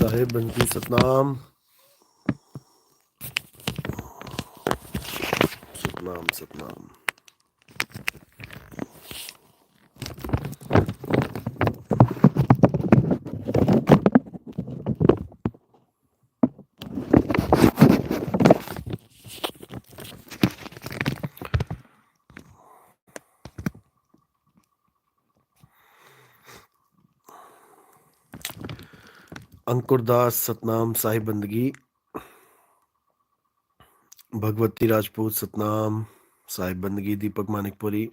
साहेब बंदी सतनाम सतनाम सतनाम। अंकुरदास सतनाम साहिब बंदगी, भगवती राजपूत सतनाम साहिब बंदगी, दीपक मानिकपुरी,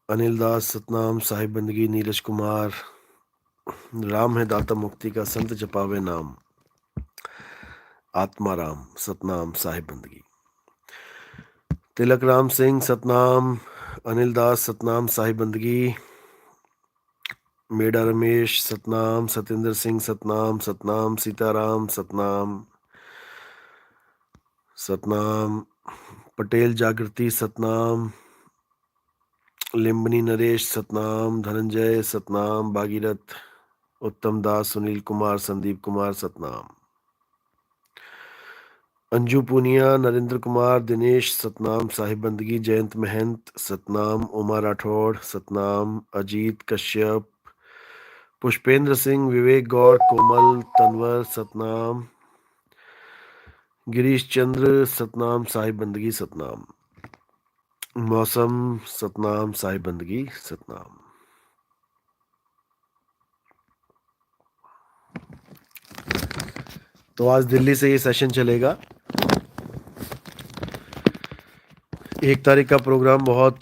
अनिल दास सतनाम साहिब बंदगी, नीरज कुमार, राम है दाता मुक्ति का संत जपावे नाम, आत्माराम सतनाम साहिब बंदगी, तिलक राम सिंह सतनाम, अनिल दास सतनाम साहिब बंदगी, मेडा रमेश सतनाम, सतेंद्र सिंह सतनाम सतनाम, सीताराम सतनाम सतनाम, पटेल जागृति सतनाम, लिम्बनी नरेश सतनाम, धनंजय सतनाम, भागीरथ, उत्तम दास, सुनील कुमार, संदीप कुमार सतनाम, अंजू पूनिया, नरेंद्र कुमार, दिनेश सतनाम साहिब बंदगी, जयंत महंत सतनाम, उमा राठौड़ सतनाम, अजीत कश्यप, पुष्पेंद्र सिंह, विवेक गौड़, कोमल तनवर सतनाम, गिरीश चंद्र सतनाम साहिब बंदगी सतनाम, मौसम सतनाम साहिब बंदगी सतनाम। तो आज दिल्ली से ये सेशन चलेगा। 1 तारीख का प्रोग्राम बहुत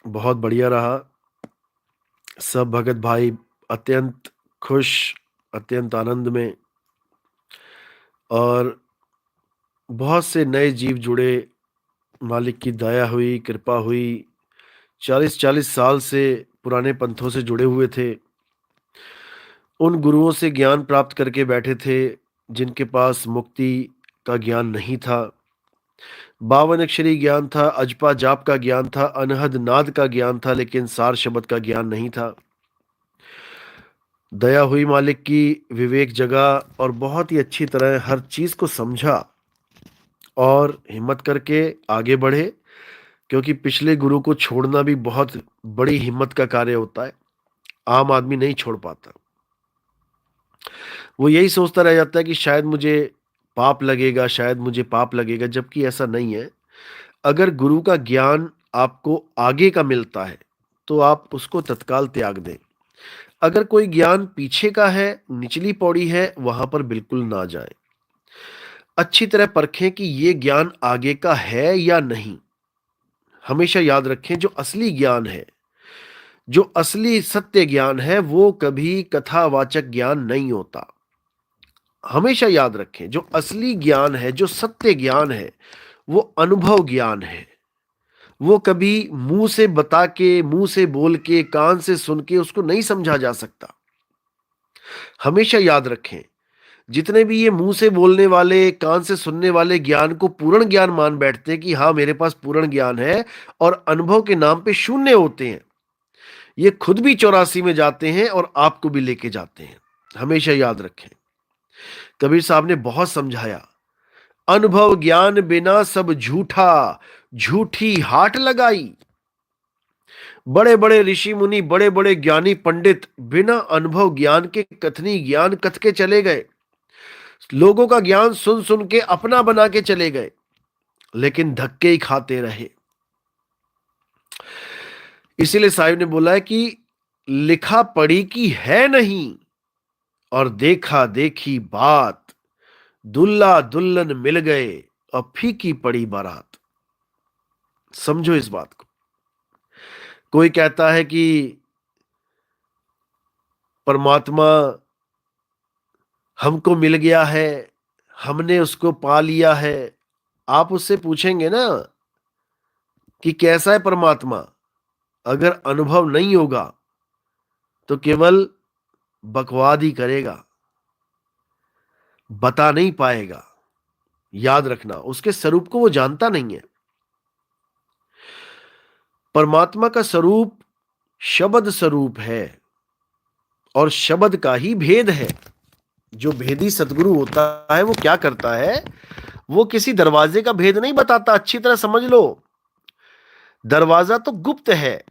बहुत बढ़िया रहा। सब भगत भाई अत्यंत खुश, अत्यंत आनंद में, और बहुत से नए जीव जुड़े। मालिक की दया हुई, कृपा हुई। 40-40 साल से पुराने पंथों से जुड़े हुए थे, उन गुरुओं से ज्ञान प्राप्त करके बैठे थे जिनके पास मुक्ति का ज्ञान नहीं था। 52 अक्षरी ज्ञान था, अजपा जाप का ज्ञान था, अनहद नाद का ज्ञान था, लेकिन सार शब्द का ज्ञान नहीं था। दया हुई मालिक की, विवेक जगा और बहुत ही अच्छी तरह हर चीज को समझा और हिम्मत करके आगे बढ़े, क्योंकि पिछले गुरु को छोड़ना भी बहुत बड़ी हिम्मत का कार्य होता है। आम आदमी नहीं छोड़ पाता। वो यही सोचता रह जाता है कि शायद मुझे पाप लगेगा, शायद मुझे पाप लगेगा, जबकि ऐसा नहीं है। अगर गुरु का ज्ञान आपको आगे का मिलता है तो आप उसको तत्काल त्याग दें। अगर कोई ज्ञान पीछे का है, निचली पौड़ी है, वहां पर बिल्कुल ना जाए। अच्छी तरह परखें कि ये ज्ञान आगे का है या नहीं। हमेशा याद रखें, जो असली ज्ञान है, जो असली सत्य ज्ञान है, वो कभी कथावाचक ज्ञान नहीं होता। हमेशा याद रखें, जो असली ज्ञान है, जो सत्य ज्ञान है, वो अनुभव ज्ञान है। वो कभी मुंह से बता के, मुंह से बोल के, कान से सुन के उसको नहीं समझा जा सकता। हमेशा याद रखें, जितने भी ये मुंह से बोलने वाले, कान से सुनने वाले ज्ञान को पूर्ण ज्ञान मान बैठते हैं कि हाँ मेरे पास पूर्ण ज्ञान है, और अनुभव के नाम पे शून्य होते हैं, ये खुद भी 84 में जाते हैं और आपको भी लेके जाते हैं। हमेशा याद रखें, कबीर साहब ने बहुत समझाया, अनुभव ज्ञान बिना सब झूठा, झूठी हाट लगाई। बड़े बड़े ऋषि मुनि, बड़े बड़े ज्ञानी पंडित बिना अनुभव ज्ञान के कथनी ज्ञान कथ के चले गए। लोगों का ज्ञान सुन सुन के अपना बना के चले गए, लेकिन धक्के ही खाते रहे। इसीलिए साहिब ने बोला है कि लिखा पढ़ी की है नहीं, और देखा देखी बात, दुल्ला दुल्हन मिल गए और फीकी पड़ी बारात। समझो इस बात को। कोई कहता है कि परमात्मा हमको मिल गया है, हमने उसको पा लिया है। आप उससे पूछेंगे ना कि कैसा है परमात्मा, अगर अनुभव नहीं होगा तो केवल बकवाद ही करेगा, बता नहीं पाएगा। याद रखना, उसके स्वरूप को वो जानता नहीं है। परमात्मा का स्वरूप शब्द स्वरूप है, और शब्द का ही भेद है। जो भेदी सतगुरु होता है वो क्या करता है, वो किसी दरवाजे का भेद नहीं बताता। अच्छी तरह समझ लो, दरवाजा तो गुप्त है,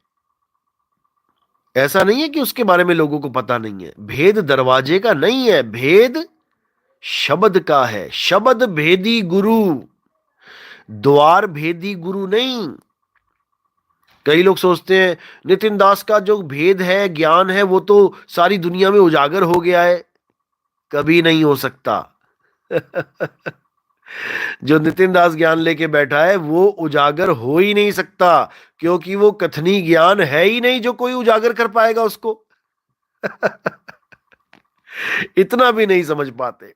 ऐसा नहीं है कि उसके बारे में लोगों को पता नहीं है। भेद दरवाजे का नहीं है, भेद शब्द का है। शब्द भेदी गुरु, द्वार भेदी गुरु नहीं। कई लोग सोचते हैं नितिन दास का जो भेद है, ज्ञान है, वो तो सारी दुनिया में उजागर हो गया है। कभी नहीं हो सकता। जो नितिन दास ज्ञान लेके बैठा है वो उजागर हो ही नहीं सकता, क्योंकि वो कथनी ज्ञान है ही नहीं जो कोई उजागर कर पाएगा उसको। इतना भी नहीं समझ पाते।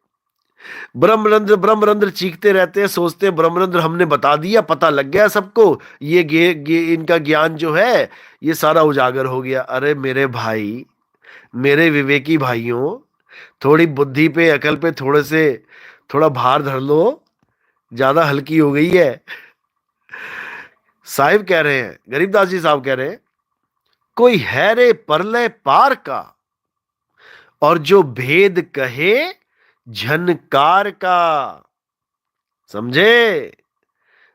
ब्रह्मरंध्र ब्रह्मरंध्र चीखते रहते हैं, सोचते हैं ब्रह्मरंध्र हमने बता दिया, पता लग गया सबको, ये इनका ज्ञान जो है ये सारा उजागर हो गया। अरे मेरे भाई, मेरे विवेकी भाइयों, थोड़ी बुद्धि पे, अकल पे थोड़ा भार धर लो, ज्यादा हल्की हो गई है। साहिब कह रहे हैं, गरीबदास जी साहब कह रहे हैं, कोई है रे परलय पार का, और जो भेद कहे झनकार का। समझे?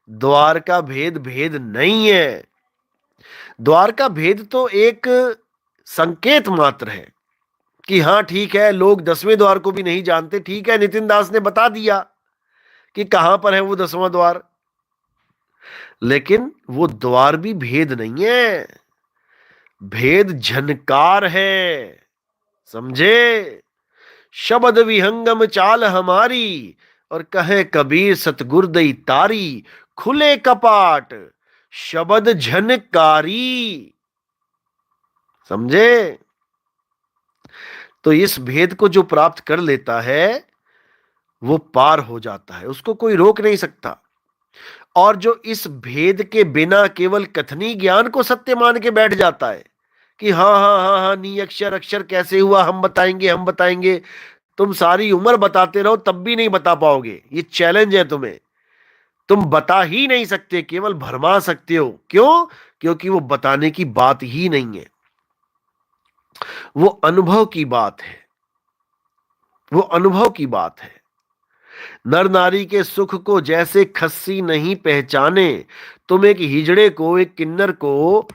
द्वार का भेद भेद नहीं है। द्वार का भेद तो एक संकेत मात्र है कि हाँ ठीक है, लोग 10वें द्वार को भी नहीं जानते। ठीक है, नितिन दास ने बता दिया कि कहां पर है वो 10वां द्वार, लेकिन वो द्वार भी भेद नहीं है, भेद झनकार है। समझे? शब्द विहंगम चाल हमारी, और कहे कबीर सतगुर दई तारी, खुले कपाट शब्द झनकारी। समझे? तो इस भेद को जो प्राप्त कर लेता है वो पार हो जाता है, उसको कोई रोक नहीं सकता। और जो इस भेद के बिना केवल कथनी ज्ञान को सत्य मान के बैठ जाता है कि हाँ हाँ हाँ हाँ, नी अक्षर अक्षर कैसे हुआ, हम बताएंगे हम बताएंगे, तुम सारी उम्र बताते रहो तब भी नहीं बता पाओगे। ये चैलेंज है तुम्हें, तुम बता ही नहीं सकते, केवल भरमा सकते हो। क्यों? क्योंकि वो बताने की बात ही नहीं है, वो अनुभव की बात है, वो अनुभव की बात है। नर नारी के सुख को जैसे खस्सी नहीं पहचाने, तुम एक हिजड़े को, एक किन्नर को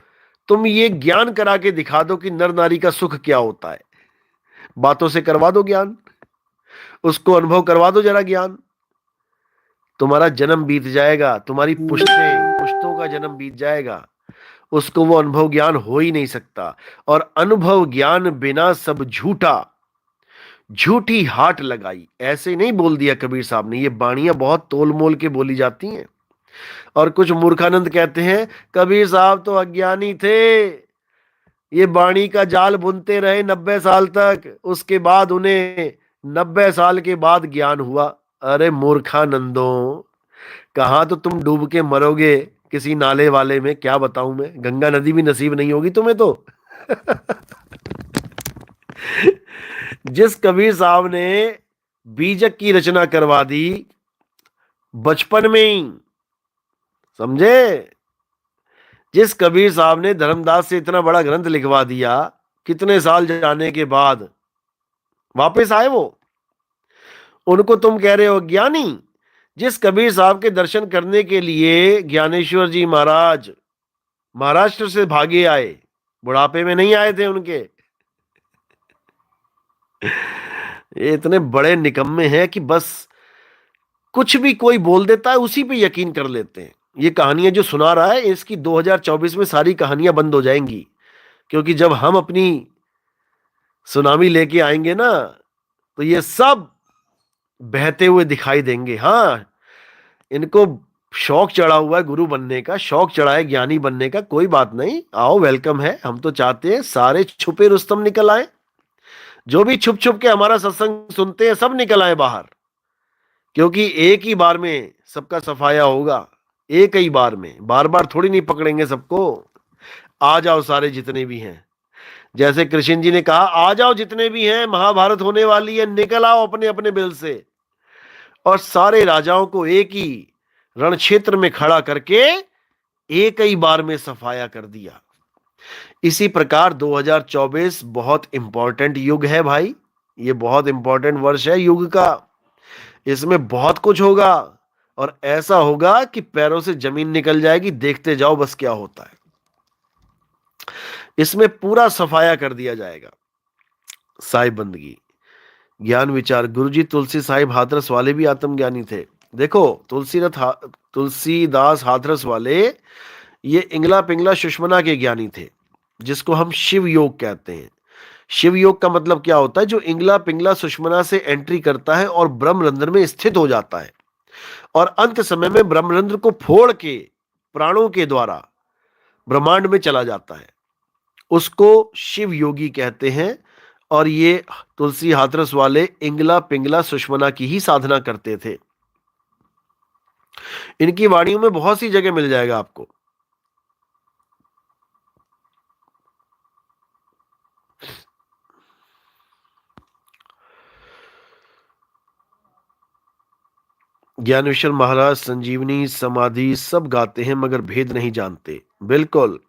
तुम ये ज्ञान करा के दिखा दो कि नर नारी का सुख क्या होता है, बातों से करवा दो ज्ञान, उसको अनुभव करवा दो जरा ज्ञान, तुम्हारा जन्म बीत जाएगा, तुम्हारी पुश्तें पुश्तों का जन्म बीत जाएगा, उसको वो अनुभव ज्ञान हो ही नहीं सकता। और अनुभव ज्ञान बिना सब झूठा, झूठी हाट लगाई, ऐसे नहीं बोल दिया कबीर साहब ने। ये बाणियां बहुत तोल मोल के बोली जाती हैं। और कुछ मूर्खानंद कहते हैं कबीर साहब तो अज्ञानी थे, ये बाणी का जाल बुनते रहे 90 साल तक, उसके बाद उन्हें 90 साल के बाद ज्ञान हुआ। अरे मूर्खानंदों, कहां तो तुम डूब के मरोगे किसी नाले वाले में, क्या बताऊं मैं, गंगा नदी भी नसीब नहीं होगी तुम्हें तो। जिस कबीर साहब ने बीजक की रचना करवा दी बचपन में ही, समझे? जिस कबीर साहब ने धर्मदास से इतना बड़ा ग्रंथ लिखवा दिया, कितने साल जाने के बाद वापस आए वो, उनको तुम कह रहे हो ज्ञानी? जिस कबीर साहब के दर्शन करने के लिए ज्ञानेश्वर जी महाराज महाराष्ट्र से भागे आए, बुढ़ापे में नहीं आए थे उनके। ये इतने बड़े निकम्मे हैं कि बस कुछ भी कोई बोल देता है उसी पे यकीन कर लेते हैं। ये कहानियां जो सुना रहा है, इसकी 2024 में सारी कहानियां बंद हो जाएंगी, क्योंकि जब हम अपनी सुनामी लेके आएंगे ना, तो ये सब बहते हुए दिखाई देंगे। हाँ, इनको शौक चढ़ा हुआ है गुरु बनने का, शौक चढ़ा है ज्ञानी बनने का, कोई बात नहीं, आओ, वेलकम है। हम तो चाहते हैं सारे छुपे रुस्तम निकल आए, जो भी छुप छुप के हमारा सत्संग सुनते हैं सब निकल आए बाहर, क्योंकि एक ही बार में सबका सफाया होगा, एक ही बार में, बार बार थोड़ी नहीं पकड़ेंगे सबको। आ जाओ सारे जितने भी हैं, जैसे कृष्ण जी ने कहा आ जाओ जितने भी हैं, महाभारत होने वाली है, निकल आओ अपने अपने बिल से। और सारे राजाओं को एक ही रण क्षेत्र में खड़ा करके एक ही बार में सफाया कर दिया। इसी प्रकार 2024 बहुत इंपॉर्टेंट युग है भाई। ये बहुत इंपॉर्टेंट वर्ष है युग का। इसमें बहुत कुछ होगा और ऐसा होगा कि पैरों से जमीन निकल जाएगी। देखते जाओ बस क्या होता है। इसमें पूरा सफाया कर दिया जाएगा। साहिब बंदगी, ज्ञान विचार। गुरुजी तुलसी साहिब हाथरस वाले भी आत्मज्ञानी थे। देखो, तुलसीदास हाथरस वाले ये इंगला पिंगला सुषमना के ज्ञानी थे, जिसको हम शिव योग कहते हैं। शिव योग का मतलब क्या होता है? जो इंगला पिंगला सुषमना से एंट्री करता है और ब्रह्मरंध्र में स्थित हो जाता है और अंत समय में ब्रह्मरंध्र को फोड़ के प्राणों के द्वारा ब्रह्मांड में चला जाता है, उसको शिव योगी कहते हैं। और ये तुलसी हाथरस वाले इंगला पिंगला सुषमना की ही साधना करते थे। इनकी वाणियों में बहुत सी जगह मिल जाएगा आपको। ज्ञानेश्वर महाराज संजीवनी समाधि सब गाते हैं मगर भेद नहीं जानते। बिल्कुल,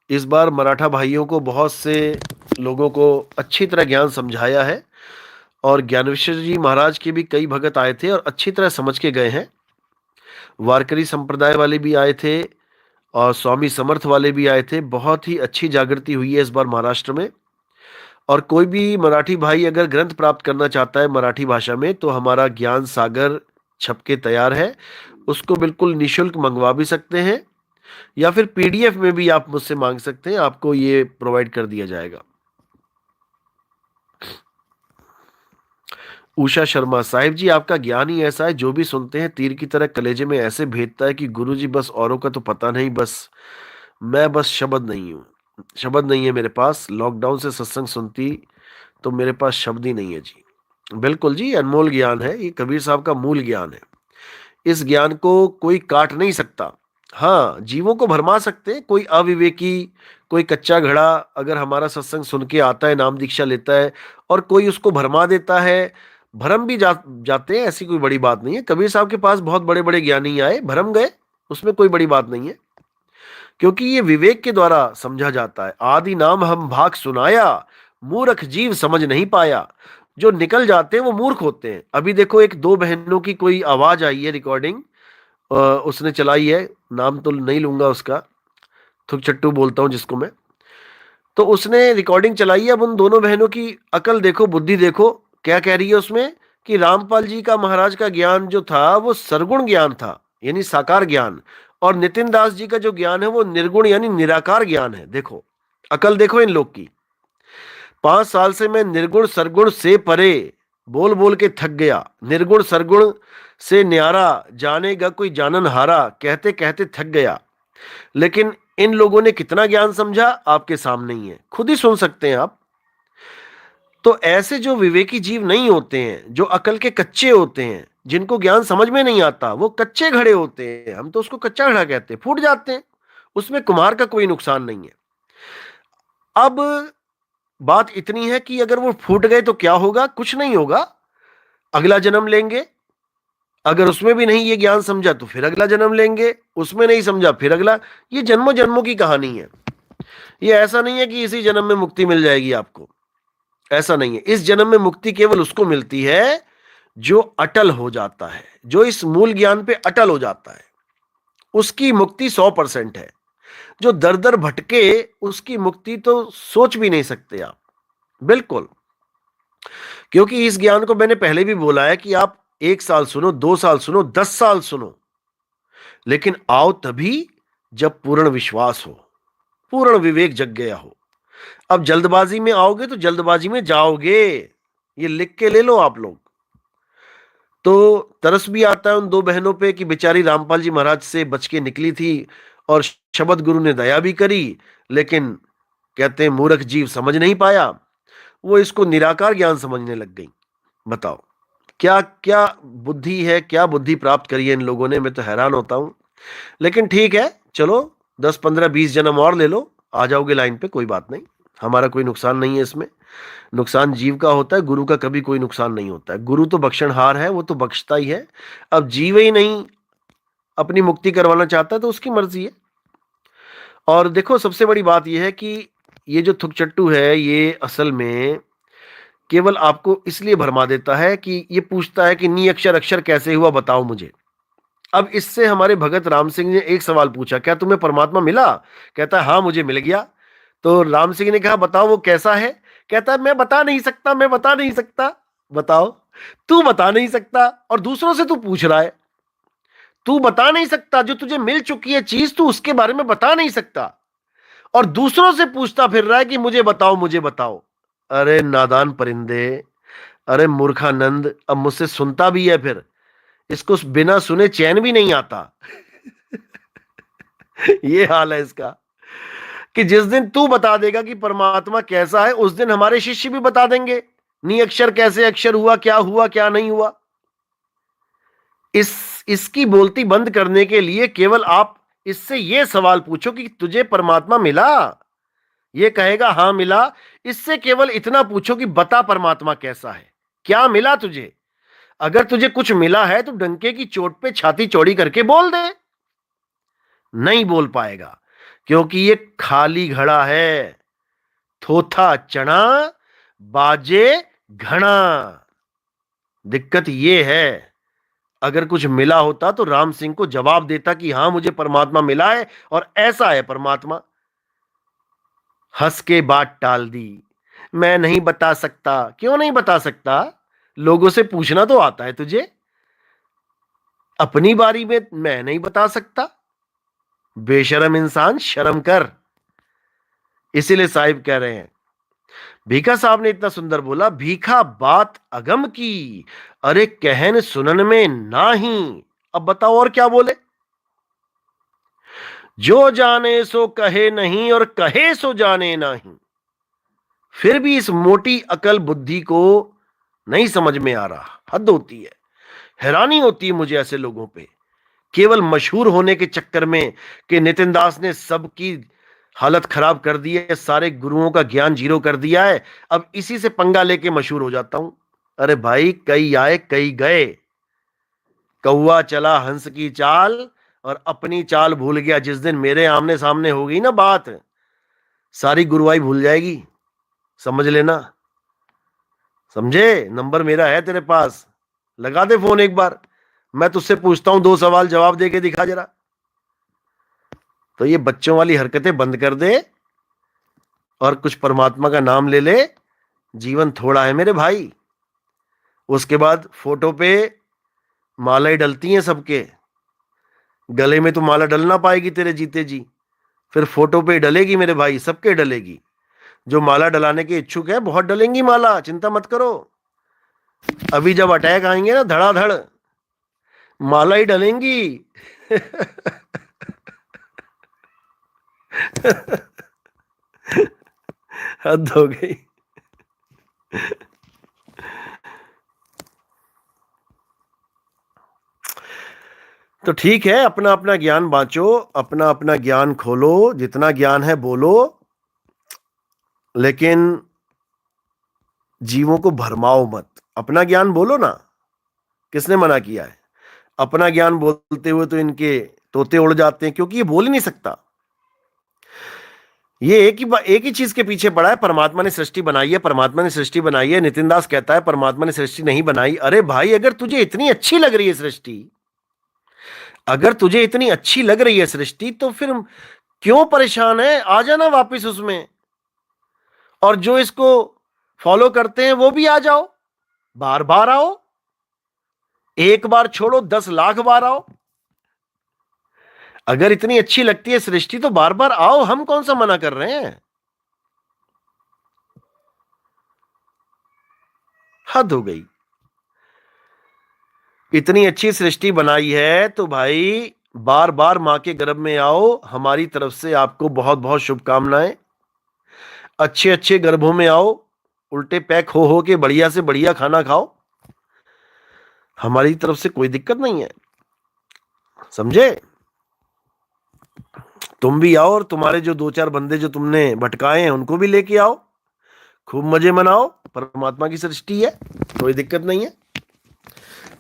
इस बार मराठा भाइयों को बहुत से लोगों को अच्छी तरह ज्ञान समझाया है और ज्ञानेश्वर जी महाराज के भी कई भगत आए थे और अच्छी तरह समझ के गए हैं। वारकरी संप्रदाय वाले भी आए थे और स्वामी समर्थ वाले भी आए थे। बहुत ही अच्छी जागृति हुई है इस बार महाराष्ट्र में। और कोई भी मराठी भाई अगर ग्रंथ प्राप्त करना चाहता है मराठी भाषा में तो हमारा ज्ञान सागर छप के तैयार है। उसको बिल्कुल निशुल्क मंगवा भी सकते हैं या फिर पीडीएफ में भी आप मुझसे मांग सकते हैं, आपको ये प्रोवाइड कर दिया जाएगा। उषा शर्मा, साहिब जी आपका ज्ञान ही ऐसा है, जो भी सुनते हैं तीर की तरह कलेजे में ऐसे भेदता है कि गुरु जी बस औरों का तो पता नहीं, मैं बस शब्द नहीं हूं। शब्द नहीं है मेरे पास। लॉकडाउन से सत्संग सुनती तो मेरे पास शब्द ही नहीं है जी। बिल्कुल जी, अनमोल ज्ञान है ये, कबीर साहब का मूल ज्ञान है। इस ज्ञान को कोई काट नहीं सकता। हाँ, जीवों को भरमा सकते हैं। कोई अविवेकी, कोई कच्चा घड़ा अगर हमारा सत्संग सुन के आता है, नाम दीक्षा लेता है और कोई उसको भरमा देता है, भरम भी जाते हैं, ऐसी कोई बड़ी बात नहीं है। कबीर साहब के पास बहुत बड़े बड़े ज्ञानी आए, भरम गए, उसमें कोई बड़ी बात नहीं है, क्योंकि ये विवेक के द्वारा समझा जाता है। आदि नाम हम भाग सुनाया, मूर्ख जीव समझ नहीं पाया। जो निकल जाते हैं वो मूर्ख होते हैं। अभी देखो, एक दो बहनों की कोई आवाज आई है, रिकॉर्डिंग उसने चलाई है, नाम तो नहीं लूंगा उसका, थुक चट्टू बोलता हूं जिसको मैं। तो उसने रिकॉर्डिंग चलाई है। अब उन दोनों बहनों की अकल देखो, बुद्धि देखो, क्या कह रही है उसमें कि रामपाल जी का महाराज का ज्ञान जो था वो सरगुण ज्ञान था, यानी साकार ज्ञान, और नितिन दास जी का जो ज्ञान है वो निर्गुण यानी निराकार ज्ञान है। देखो, अकल देखो इन लोग की। 5 साल से मैं निर्गुण सरगुण से परे बोल बोल के थक गया। निर्गुण सरगुण से न्यारा जानेगा कोई जानन हारा, कहते कहते थक गया। लेकिन इन लोगों ने कितना ज्ञान समझा आपके सामने ही है, खुद ही सुन सकते हैं आप। तो ऐसे जो विवेकी जीव नहीं होते हैं, जो अकल के कच्चे होते हैं, जिनको ज्ञान समझ में नहीं आता, वो कच्चे घड़े होते हैं। हम तो उसको कच्चा घड़ा कहते हैं, फूट जाते हैं, उसमें कुम्हार का कोई नुकसान नहीं है। अब बात इतनी है कि अगर वो फूट गए तो क्या होगा? कुछ नहीं होगा, अगला जन्म लेंगे। अगर उसमें भी नहीं ये ज्ञान समझा तो फिर अगला जन्म लेंगे, उसमें नहीं समझा फिर अगला। ये जन्मों जन्मों की कहानी है। ये ऐसा नहीं है कि इसी जन्म में मुक्ति मिल जाएगी आपको, ऐसा नहीं है। इस जन्म में मुक्ति केवल उसको मिलती है जो अटल हो जाता है, जो इस मूल ज्ञान पे अटल हो जाता है, उसकी मुक्ति 100% है। जो दर दर भटके उसकी मुक्ति तो सोच भी नहीं सकते आप। बिल्कुल, क्योंकि इस ज्ञान को मैंने पहले भी बोला है कि आप 1 साल सुनो, 2 साल सुनो, 10 साल सुनो, लेकिन आओ तभी जब पूर्ण विश्वास हो, पूर्ण विवेक जग गया हो। अब जल्दबाजी में आओगे तो जल्दबाजी में जाओगे, ये लिख के ले लो आप लोग। तो तरस भी आता है उन दो बहनों पे कि बेचारी रामपाल जी महाराज से बच के निकली थी और शबद गुरु ने दया भी करी, लेकिन कहते हैं मूर्ख जीव समझ नहीं पाया, वो इसको निराकार ज्ञान समझने लग गई। बताओ क्या क्या बुद्धि है, क्या बुद्धि प्राप्त करी है इन लोगों ने, मैं तो हैरान होता हूं। लेकिन ठीक है, चलो 10 15 20 जन्म और ले लो, आ जाओगे लाइन पे, कोई बात नहीं, हमारा कोई नुकसान नहीं है इसमें। नुकसान जीव का होता है, गुरु का कभी कोई नुकसान नहीं होता है। गुरु तो बख्शनहार है, वो तो बख्शता ही है। अब जीव ही नहीं अपनी मुक्ति करवाना चाहता है तो उसकी मर्जी है। और देखो सबसे बड़ी बात यह है कि ये जो थुकचट्टू है ये असल में केवल आपको इसलिए भरमा देता है कि ये पूछता है कि नी अक्षर अक्षर कैसे हुआ बताओ मुझे। अब इससे हमारे भगत राम सिंह ने एक सवाल पूछा, क्या तुम्हें परमात्मा मिला? कहता है हाँ मुझे मिल गया। तो राम सिंह ने कहा बताओ वो कैसा है? कहता है मैं बता नहीं सकता, मैं बता नहीं सकता। बताओ, तू बता नहीं सकता और दूसरों से तू पूछ रहा है। तू बता नहीं सकता, जो तुझे मिल चुकी है चीज तू उसके बारे में बता नहीं सकता और दूसरों से पूछता फिर रहा है कि मुझे बताओ मुझे बताओ। अरे नादान परिंदे, अरे मूर्खानंद, अब मुझसे सुनता भी है फिर, इसको बिना सुने चैन भी नहीं आता। ये हाल है इसका कि जिस दिन तू बता देगा कि परमात्मा कैसा है उस दिन हमारे शिष्य भी बता देंगे नी अक्षर कैसे अक्षर हुआ क्या नहीं हुआ। इसकी बोलती बंद करने के लिए केवल आप इससे यह सवाल पूछो कि तुझे परमात्मा मिला? ये कहेगा हाँ मिला। इससे केवल इतना पूछो कि बता परमात्मा कैसा है, क्या मिला तुझे? अगर तुझे कुछ मिला है तो डंके की चोट पे छाती चौड़ी करके बोल दे। नहीं बोल पाएगा क्योंकि ये खाली घड़ा है, थोथा चना बाजे घना। दिक्कत ये है, अगर कुछ मिला होता तो राम सिंह को जवाब देता कि हां मुझे परमात्मा मिला है और ऐसा है परमात्मा। हंस के बात टाल दी, मैं नहीं बता सकता। क्यों नहीं बता सकता? लोगों से पूछना तो आता है तुझे। अपनी बारी में मैं नहीं बता सकता? बेशरम इंसान शर्म कर। इसीलिए साहिब कह रहे हैं, भीखा साहब ने इतना सुंदर बोला, भीखा बात अगम की, अरे कहन सुनन में नाही। अब बताओ और क्या बोले? जो जाने सो कहे नहीं और कहे सो जाने नहीं। फिर भी इस मोटी अकल बुद्धि को नहीं समझ में आ रहा। हद होती है, हैरानी होती है मुझे ऐसे लोगों पे, केवल मशहूर होने के चक्कर में कि नितिन दास ने सबकी हालत खराब कर दी है, सारे गुरुओं का ज्ञान जीरो कर दिया है, अब इसी से पंगा लेके मशहूर हो जाता हूं। अरे भाई, कई आए कई गए, कौवा चला हंस की चाल और अपनी चाल भूल गया। जिस दिन मेरे आमने सामने होगी ना बात, सारी गुरुवाई भूल जाएगी, समझ लेना। समझे? नंबर मेरा है तेरे पास, लगा दे फोन एक बार। मैं तुझसे पूछता हूं, 2 सवाल जवाब दे के दिखा जरा। तो ये बच्चों वाली हरकतें बंद कर दे और कुछ परमात्मा का नाम ले ले। जीवन थोड़ा है मेरे भाई। उसके बाद फोटो पे मालाएं डलती हैं सबके, गले में तो माला डल ना पाएगी तेरे जीते जी, फिर फोटो पे डलेगी मेरे भाई, सबके डलेगी। जो माला डलाने के इच्छुक है बहुत डलेंगी माला, चिंता मत करो। अभी जब अटैक आएंगे ना धड़ाधड़, माला ही डलेंगी। हद हो गई। तो ठीक है, अपना अपना ज्ञान बांचो, अपना अपना ज्ञान खोलो, जितना ज्ञान है बोलो, लेकिन जीवों को भरमाओ मत। अपना ज्ञान बोलो ना, किसने मना किया है? अपना ज्ञान बोलते हुए तो इनके तोते उड़ जाते हैं, क्योंकि ये बोल ही नहीं सकता। ये एक ही चीज के पीछे पड़ा है, परमात्मा ने सृष्टि बनाई है, परमात्मा ने सृष्टि बनाई है। नितिन दास कहता है परमात्मा ने सृष्टि नहीं बनाई। अरे भाई, अगर तुझे इतनी अच्छी लग रही है सृष्टि, अगर तुझे इतनी अच्छी लग रही है सृष्टि, तो फिर क्यों परेशान है? आ जाना वापिस उसमें, और जो इसको फॉलो करते हैं वो भी आ जाओ, बार बार आओ। एक बार छोड़ो, 10 लाख बार आओ। अगर इतनी अच्छी लगती है सृष्टि तो बार बार आओ, हम कौन सा मना कर रहे हैं? हद हो गई। इतनी अच्छी सृष्टि बनाई है तो भाई बार बार मां के गर्भ में आओ। हमारी तरफ से आपको बहुत बहुत शुभकामनाएं। अच्छे अच्छे गर्भों में आओ, उल्टे पैक हो के बढ़िया से बढ़िया खाना खाओ। हमारी तरफ से कोई दिक्कत नहीं है, समझे? तुम भी आओ और तुम्हारे जो 2-4 बंदे जो तुमने भटकाए हैं उनको भी लेके आओ, खूब मजे मनाओ। परमात्मा की सृष्टि है, कोई दिक्कत नहीं है।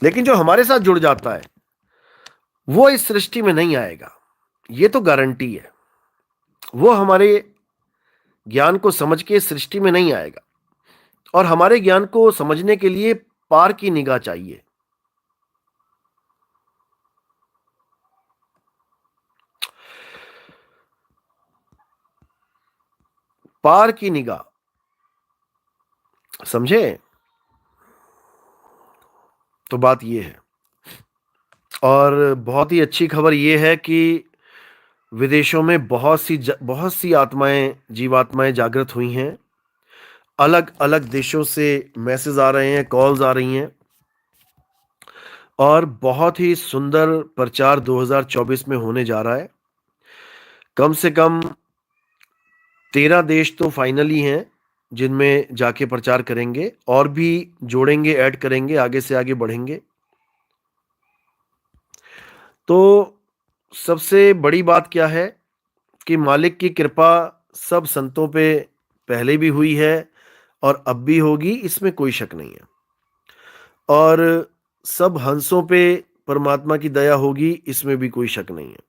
लेकिन जो हमारे साथ जुड़ जाता है वो इस सृष्टि में नहीं आएगा, ये तो गारंटी है। वो हमारे ज्ञान को समझ के सृष्टि में नहीं आएगा, और हमारे ज्ञान को समझने के लिए पार की निगाह चाहिए। पार की निगाह, समझे? तो बात ये है। और बहुत ही अच्छी खबर ये है कि विदेशों में बहुत सी आत्माएं, जीवात्माएं जागृत हुई हैं। अलग अलग देशों से मैसेज आ रहे हैं, कॉल्स आ रही हैं, और बहुत ही सुंदर प्रचार 2024 में होने जा रहा है। कम से कम 13 देश तो फाइनली हैं जिनमें जाके प्रचार करेंगे, और भी जोड़ेंगे, ऐड करेंगे, आगे से आगे बढ़ेंगे। तो सबसे बड़ी बात क्या है कि मालिक की कृपा सब संतों पे पहले भी हुई है और अब भी होगी, इसमें कोई शक नहीं है। और सब हंसों पे परमात्मा की दया होगी, इसमें भी कोई शक नहीं है।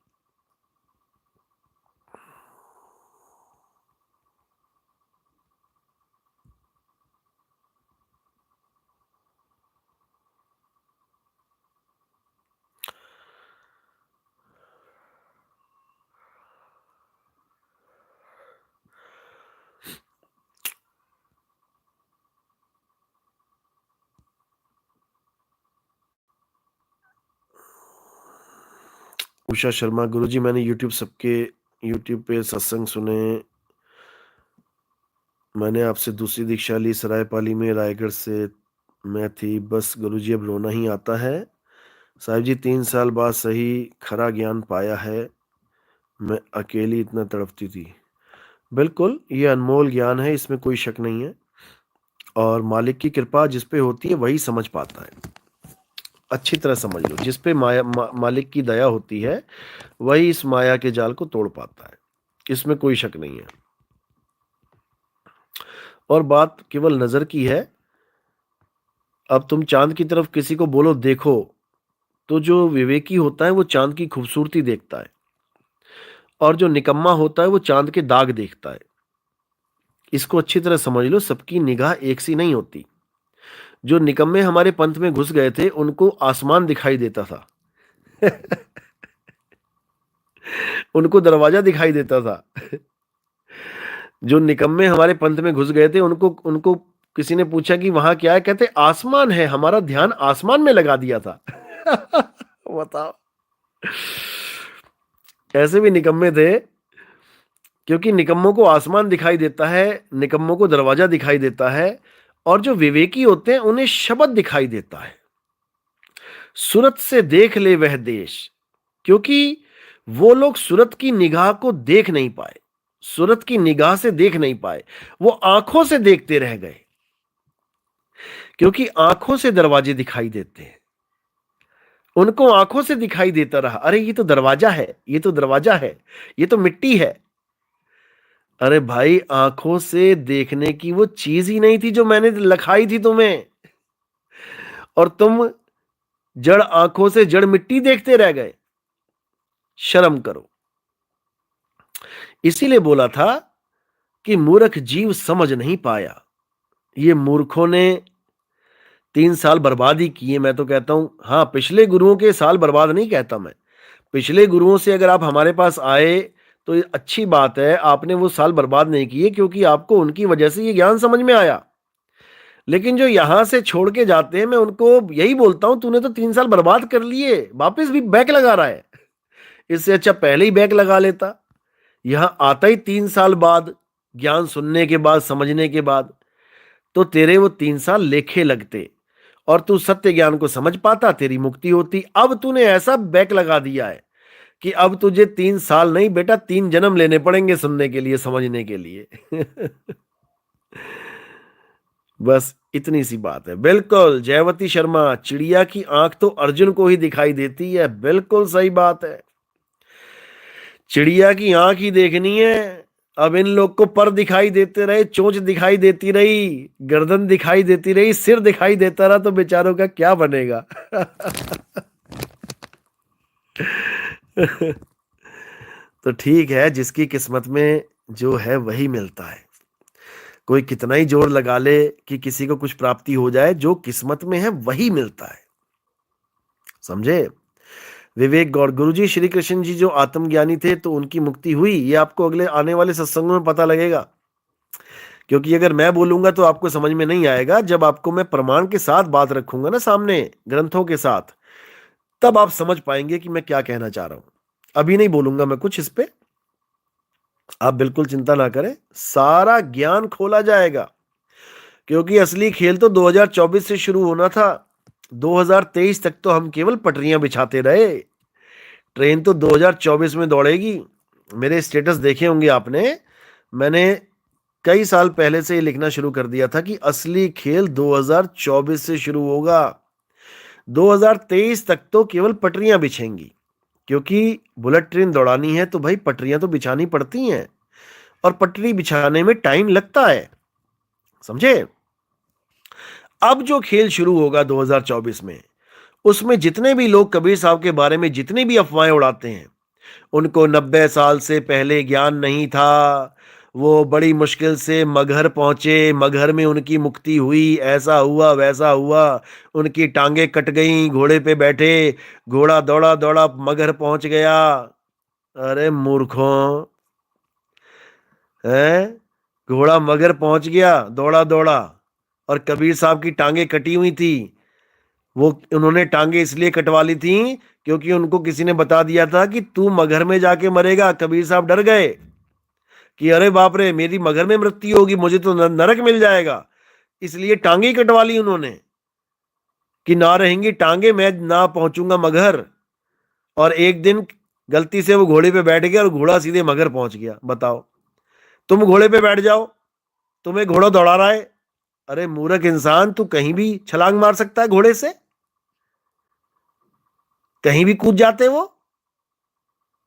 उषा शर्मा, गुरुजी मैंने यूट्यूब पे सत्संग सुने। मैंने आपसे दूसरी दीक्षा ली सरायपाली में, रायगढ़ से मैं थी। बस गुरुजी अब रोना ही आता है। साहिब जी 3 साल बाद सही खरा ज्ञान पाया है। मैं अकेली इतना तड़पती थी। बिल्कुल, ये अनमोल ज्ञान है, इसमें कोई शक नहीं है। और मालिक की कृपा जिस पे होती है वही समझ पाता है। अच्छी तरह समझ लो, जिस पे मालिक की दया होती है वही इस माया के जाल को तोड़ पाता है, इसमें कोई शक नहीं है। और बात केवल नजर की है। अब तुम चांद की तरफ किसी को बोलो देखो, तो जो विवेकी होता है वो चांद की खूबसूरती देखता है, और जो निकम्मा होता है वो चांद के दाग देखता है। इसको अच्छी तरह समझ लो, सबकी निगाह एक सी नहीं होती। जो निकम्मे हमारे पंथ में घुस गए थे उनको आसमान दिखाई देता था। उनको दरवाजा दिखाई देता था। जो निकम्मे हमारे पंथ में घुस गए थे उनको उनको किसी ने पूछा कि वहां क्या है, कहते आसमान है, हमारा ध्यान आसमान में लगा दिया था। बताओ, ऐसे भी निकम्मे थे, क्योंकि निकम्मों को आसमान दिखाई देता है, निकम्मों को दरवाजा दिखाई देता है, और जो विवेकी होते हैं उन्हें शब्द दिखाई देता है। सूरत से देख ले वह देश, क्योंकि वो लोग सूरत की निगाह को देख नहीं पाए, सूरत की निगाह से देख नहीं पाए, वो आंखों से देखते रह गए। क्योंकि आंखों से दरवाजे दिखाई देते हैं, उनको आंखों से दिखाई देता रहा, अरे ये तो दरवाजा है, ये तो दरवाजा है, ये तो मिट्टी है। अरे भाई, आंखों से देखने की वो चीज ही नहीं थी जो मैंने लखाई थी तुम्हें, और तुम जड़ आंखों से जड़ मिट्टी देखते रह गए। शर्म करो। इसीलिए बोला था कि मूर्ख जीव समझ नहीं पाया। ये मूर्खों ने 3 साल बर्बाद ही किए। मैं तो कहता हूं, हाँ, पिछले गुरुओं के साल बर्बाद नहीं कहता मैं। पिछले गुरुओं से अगर आप हमारे पास आए तो ये अच्छी बात है, आपने वो साल बर्बाद नहीं किए, क्योंकि आपको उनकी वजह से ये ज्ञान समझ में आया। लेकिन जो यहां से छोड़ के जाते हैं, मैं उनको यही बोलता हूं, तूने तो 3 साल बर्बाद कर लिए, वापस भी बैक लगा रहा है। इससे अच्छा पहले ही बैक लगा लेता। यहां आता ही 3 साल बाद, ज्ञान सुनने के बाद, समझने के बाद, तो तेरे वो 3 साल लेखे लगते और तू सत्य ज्ञान को समझ पाता, तेरी मुक्ति होती। अब तूने ऐसा बैक लगा दिया है कि अब तुझे 3 साल नहीं बेटा, 3 जन्म लेने पड़ेंगे सुनने के लिए, समझने के लिए। बस इतनी सी बात है। बिल्कुल जयवती शर्मा, चिड़िया की आंख तो अर्जुन को ही दिखाई देती है। बिल्कुल सही बात है, चिड़िया की आंख ही देखनी है। अब इन लोग को पर दिखाई देते रहे, चोंच दिखाई देती रही, गर्दन दिखाई देती रही, सिर दिखाई देता रहा, तो बेचारों का क्या बनेगा? तो ठीक है, जिसकी किस्मत में जो है वही मिलता है। कोई कितना ही जोर लगा ले कि किसी को कुछ प्राप्ति हो जाए, जो किस्मत में है वही मिलता है। समझे? विवेक गौर, गुरुजी श्री कृष्ण जी जो आत्मज्ञानी थे तो उनकी मुक्ति हुई, ये आपको अगले आने वाले सत्संगों में पता लगेगा। क्योंकि अगर मैं बोलूंगा तो आपको समझ में नहीं आएगा। जब आपको मैं प्रमाण के साथ बात रखूंगा ना सामने, ग्रंथों के साथ, तब आप समझ पाएंगे कि मैं क्या कहना चाह रहा हूं। अभी नहीं बोलूंगा मैं कुछ इस पे, आप बिल्कुल चिंता ना करें, सारा ज्ञान खोला जाएगा। क्योंकि असली खेल तो 2024 से शुरू होना था। 2023 तक तो हम केवल पटरियां बिछाते रहे। ट्रेन तो 2024 में दौड़ेगी। मेरे स्टेटस देखे होंगे आपने, मैंने कई साल पहले से ये लिखना शुरू कर दिया था कि असली खेल 2024 से शुरू होगा। 2023 तक तो केवल पटरियां बिछेंगी। क्योंकि बुलेट ट्रेन दौड़ानी है तो भाई पटरियां तो बिछानी पड़ती हैं, और पटरी बिछाने में टाइम लगता है। समझे? अब जो खेल शुरू होगा 2024 में, उसमें जितने भी लोग कबीर साहब के बारे में जितनी भी अफवाहें उड़ाते हैं, उनको 90 साल से पहले ज्ञान नहीं था, वो बड़ी मुश्किल से मगहर पहुंचे, मगहर में उनकी मुक्ति हुई, ऐसा हुआ वैसा हुआ, उनकी टांगे कट गईं, घोड़े पे बैठे, घोड़ा दौड़ा दौड़ा मगहर पहुंच गया। अरे मूर्खों, है, घोड़ा मगहर पहुंच गया दौड़ा दौड़ा, और कबीर साहब की टांगे कटी हुई थी। वो उन्होंने टांगे इसलिए कटवा ली थी क्योंकि उनको किसी ने बता दिया था कि तू मगहर में जाके मरेगा। कबीर साहब डर गए कि अरे बाप रे, मेरी मगहर में मृत्यु होगी, मुझे तो नरक मिल जाएगा। इसलिए टांगे कटवा ली उन्होंने कि ना रहेंगी टांगे, मैं ना पहुंचूंगा मगहर। और एक दिन गलती से वो घोड़े पे बैठ गया और घोड़ा सीधे मगहर पहुंच गया। बताओ, तुम घोड़े पे बैठ जाओ, तुम्हें घोड़ा दौड़ा रहा है, अरे मूर्ख इंसान, तू कहीं भी छलांग मार सकता है घोड़े से, कहीं भी कूद जाते वो,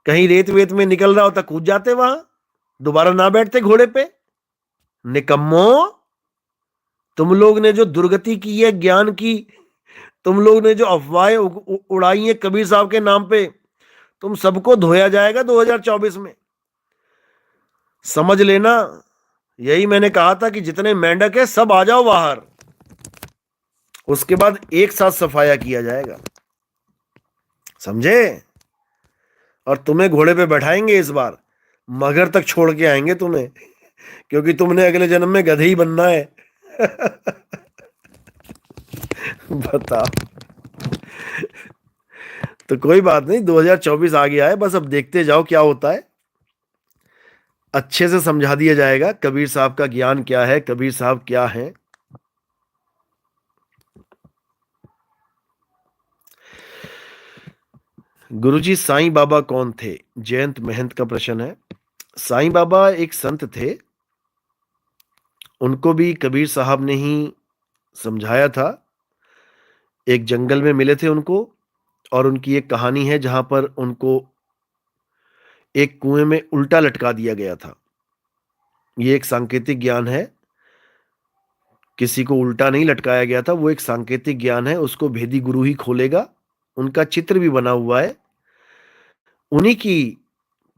कहीं रेत वेत में निकल रहा होता कूद जाते वहां, दोबारा ना बैठते घोड़े पे। निकम्मो, तुम लोग ने जो दुर्गति की है ज्ञान की, तुम लोग ने जो अफवाहें उड़ाई हैं कबीर साहब के नाम पे, तुम सबको धोया जाएगा 2024 में। समझ लेना, यही मैंने कहा था कि जितने मेंढक है सब आ जाओ बाहर, उसके बाद एक साथ सफाया किया जाएगा। समझे? और तुम्हें घोड़े पे बैठाएंगे इस बार, मगर तक छोड़ के आएंगे तुम्हें, क्योंकि तुमने अगले जन्म में गधे ही बनना है। बताओ। तो कोई बात नहीं, 2024 आ गया है, बस अब देखते जाओ क्या होता है। अच्छे से समझा दिया जाएगा कबीर साहब का ज्ञान क्या है, कबीर साहब क्या है। गुरुजी साईं बाबा कौन थे? जयंत महंत का प्रश्न है। साईं बाबा एक संत थे, उनको भी कबीर साहब ने ही समझाया था। एक जंगल में मिले थे उनको, और उनकी एक कहानी है जहां पर उनको एक कुएं में उल्टा लटका दिया गया था। ये एक सांकेतिक ज्ञान है, किसी को उल्टा नहीं लटकाया गया था, वो एक सांकेतिक ज्ञान है, उसको भेदी गुरु ही खोलेगा। उनका चित्र भी बना हुआ है, उन्हीं की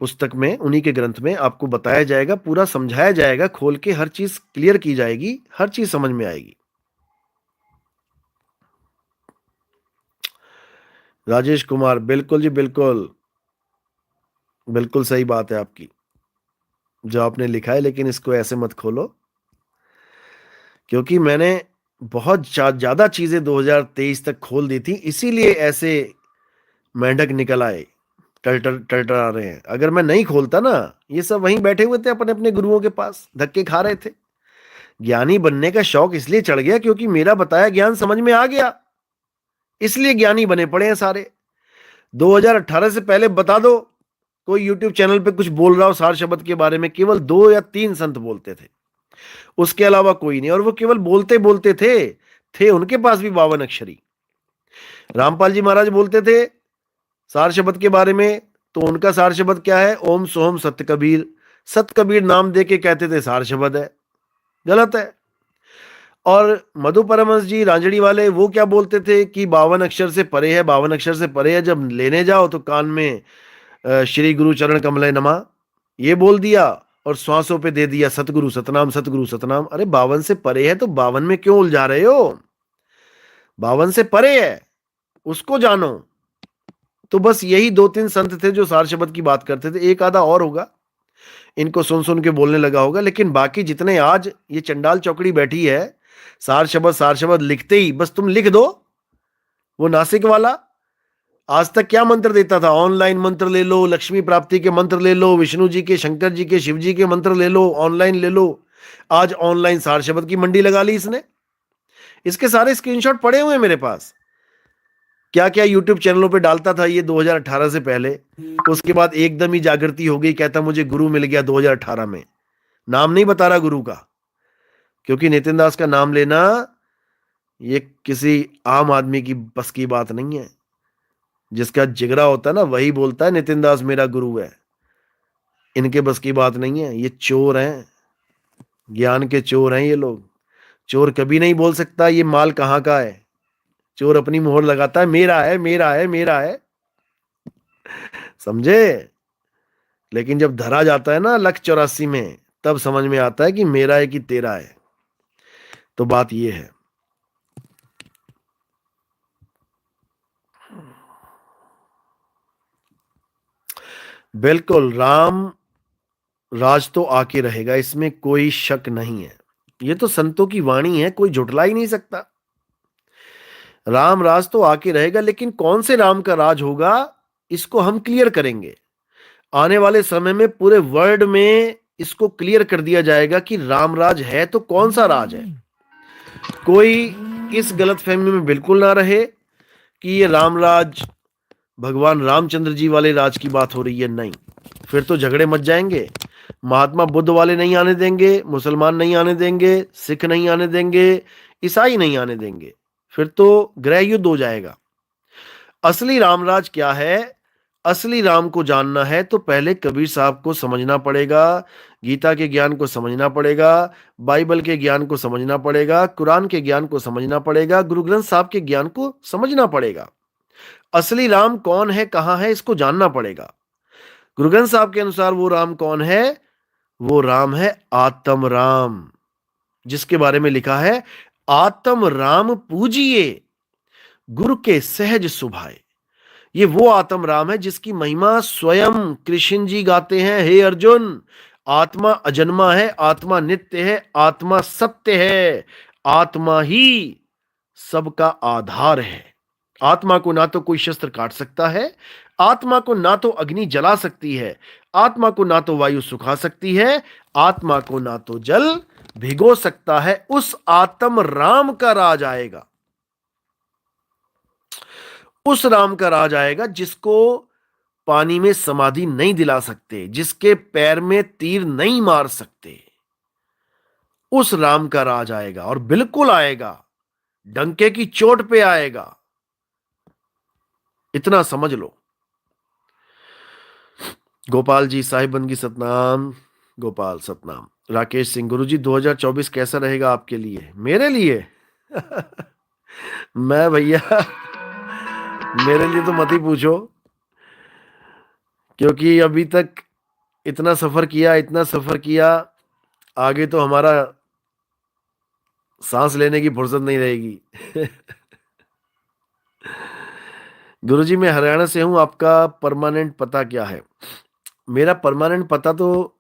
पुस्तक में, उन्हीं के ग्रंथ में आपको बताया जाएगा, पूरा समझाया जाएगा, खोल के हर चीज क्लियर की जाएगी, हर चीज समझ में आएगी। राजेश कुमार, बिल्कुल जी बिल्कुल, बिल्कुल सही बात है आपकी जो आपने लिखा है, लेकिन इसको ऐसे मत खोलो, क्योंकि मैंने बहुत ज्यादा चीजें 2023 तक खोल दी थी, इसीलिए ऐसे मेंढक निकल आए, टलटर टलटर आ रहे हैं। अगर मैं नहीं खोलता ना, ये सब वहीं बैठे हुए थे अपने अपने गुरुओं के पास, धक्के खा रहे थे। ज्ञानी बनने का शौक इसलिए चढ़ गया क्योंकि मेरा बताया ज्ञान समझ में आ गया, इसलिए ज्ञानी बने पड़े हैं सारे। 2018 से पहले बता दो, कोई यूट्यूब चैनल पे कुछ बोल रहा हो सार शब्द के बारे में, केवल 2 या 3 संत बोलते थे, उसके अलावा कोई नहीं। और वो केवल बोलते बोलते थे उनके पास भी 52 अक्षरी। रामपाल जी महाराज बोलते थे सार शब्द के बारे में, तो उनका सार शब्द क्या है? ओम सोहम सत कबीर। सत कबीर नाम दे के कहते थे सार शब्द है, गलत है। और मधु परमहंस जी रांझड़ी वाले, वो क्या बोलते थे कि 52 अक्षर से परे है, 52 अक्षर से परे है। जब लेने जाओ तो कान में श्री गुरु चरण कमले नमा, ये बोल दिया और श्वासों पे दे दिया सतगुरु सतनाम सतगुरु सतनाम। अरे 52 से परे है तो 52 में क्यों उलझा रहे हो? 52 से परे है, उसको जानो। तो बस यही दो तीन संत थे जो सार शब्द की बात करते थे, एक आधा और होगा इनको सुन सुन के बोलने लगा होगा, लेकिन बाकी जितने आज ये चंडाल चौकड़ी बैठी है, सार शब्द लिखते ही बस तुम लिख दो। वो नासिक वाला आज तक क्या मंत्र देता था? ऑनलाइन मंत्र ले लो, लक्ष्मी प्राप्ति के मंत्र ले लो, विष्णु जी के, शंकर जी के, शिव जी के मंत्र ले लो, ऑनलाइन ले लो। आज ऑनलाइन सार शब्द की मंडी लगा ली इसने। इसके सारे स्क्रीनशॉट पड़े हुए हैं मेरे पास, क्या क्या यूट्यूब चैनलों पे डालता था ये 2018 से पहले। उसके बाद एकदम ही जागृति हो गई, कहता मुझे गुरु मिल गया 2018 में। नाम नहीं बता रहा गुरु का, क्योंकि नितिन दास का नाम लेना ये किसी आम आदमी की बस की बात नहीं है। जिसका जिगरा होता है ना, वही बोलता है नितिन दास मेरा गुरु है। इनके बस की बात नहीं है, ये चोर हैं, ज्ञान के चोर हैं ये लोग। चोर कभी नहीं बोल सकता ये माल कहाँ का है। चोर अपनी मोहर लगाता है, मेरा है मेरा है मेरा है, समझे? लेकिन जब धरा जाता है ना लख 84 में, तब समझ में आता है कि मेरा है कि तेरा है। तो बात ये है। बिल्कुल, राम राज तो आके रहेगा, इसमें कोई शक नहीं है। ये तो संतों की वाणी है, कोई झुठला ही नहीं सकता। राम राज तो आके रहेगा, लेकिन कौन से राम का राज होगा इसको हम क्लियर करेंगे। आने वाले समय में पूरे वर्ल्ड में इसको क्लियर कर दिया जाएगा कि राम राज है तो कौन सा राज है। कोई इस गलतफहमी में बिल्कुल ना रहे कि ये राम राज भगवान रामचंद्र जी वाले राज की बात हो रही है। नहीं, फिर तो झगड़े मच जाएंगे। महात्मा बुद्ध वाले नहीं आने देंगे, मुसलमान नहीं आने देंगे, सिख नहीं आने देंगे, ईसाई नहीं आने देंगे, फिर तो गृह युद्ध हो जाएगा। असली रामराज क्या है? असली राम को जानना है तो पहले कबीर साहब को समझना पड़ेगा, गीता के ज्ञान को समझना पड़ेगा, बाइबल के ज्ञान को समझना पड़ेगा, कुरान के ज्ञान को समझना पड़ेगा, गुरु ग्रंथ साहब के ज्ञान को समझना पड़ेगा। असली राम कौन है, कहां है, इसको जानना पड़ेगा। गुरु ग्रंथ साहब के अनुसार वो राम कौन है? वो राम है आत्म राम, जिसके बारे में लिखा है आत्म राम पूजिए गुरु के सहज सुभाए। ये वो आत्म राम है जिसकी महिमा स्वयं कृष्ण जी गाते हैं। हे अर्जुन, आत्मा अजन्मा है, आत्मा नित्य है, आत्मा सत्य है, आत्मा ही सबका आधार है। आत्मा को ना तो कोई शस्त्र काट सकता है, आत्मा को ना तो अग्नि जला सकती है, आत्मा को ना तो वायु सुखा सकती है, आत्मा को ना तो जल भिगो सकता है। उस आत्म राम का राज आएगा, उस राम का राज आएगा जिसको पानी में समाधि नहीं दिला सकते, जिसके पैर में तीर नहीं मार सकते। उस राम का राज आएगा, और बिल्कुल आएगा, डंके की चोट पे आएगा, इतना समझ लो। गोपाल जी साहिबंदगी सतनाम, गोपाल सतनाम। राकेश सिंह, गुरु जी 2024 कैसा रहेगा आपके लिए? मेरे लिए मैं भैया, मेरे लिए तो मत ही पूछो, क्योंकि अभी तक इतना सफर किया, इतना सफर किया, आगे तो हमारा सांस लेने की फुर्सत नहीं रहेगी। गुरुजी मैं हरियाणा से हूं, आपका परमानेंट पता क्या है? मेरा परमानेंट पता तो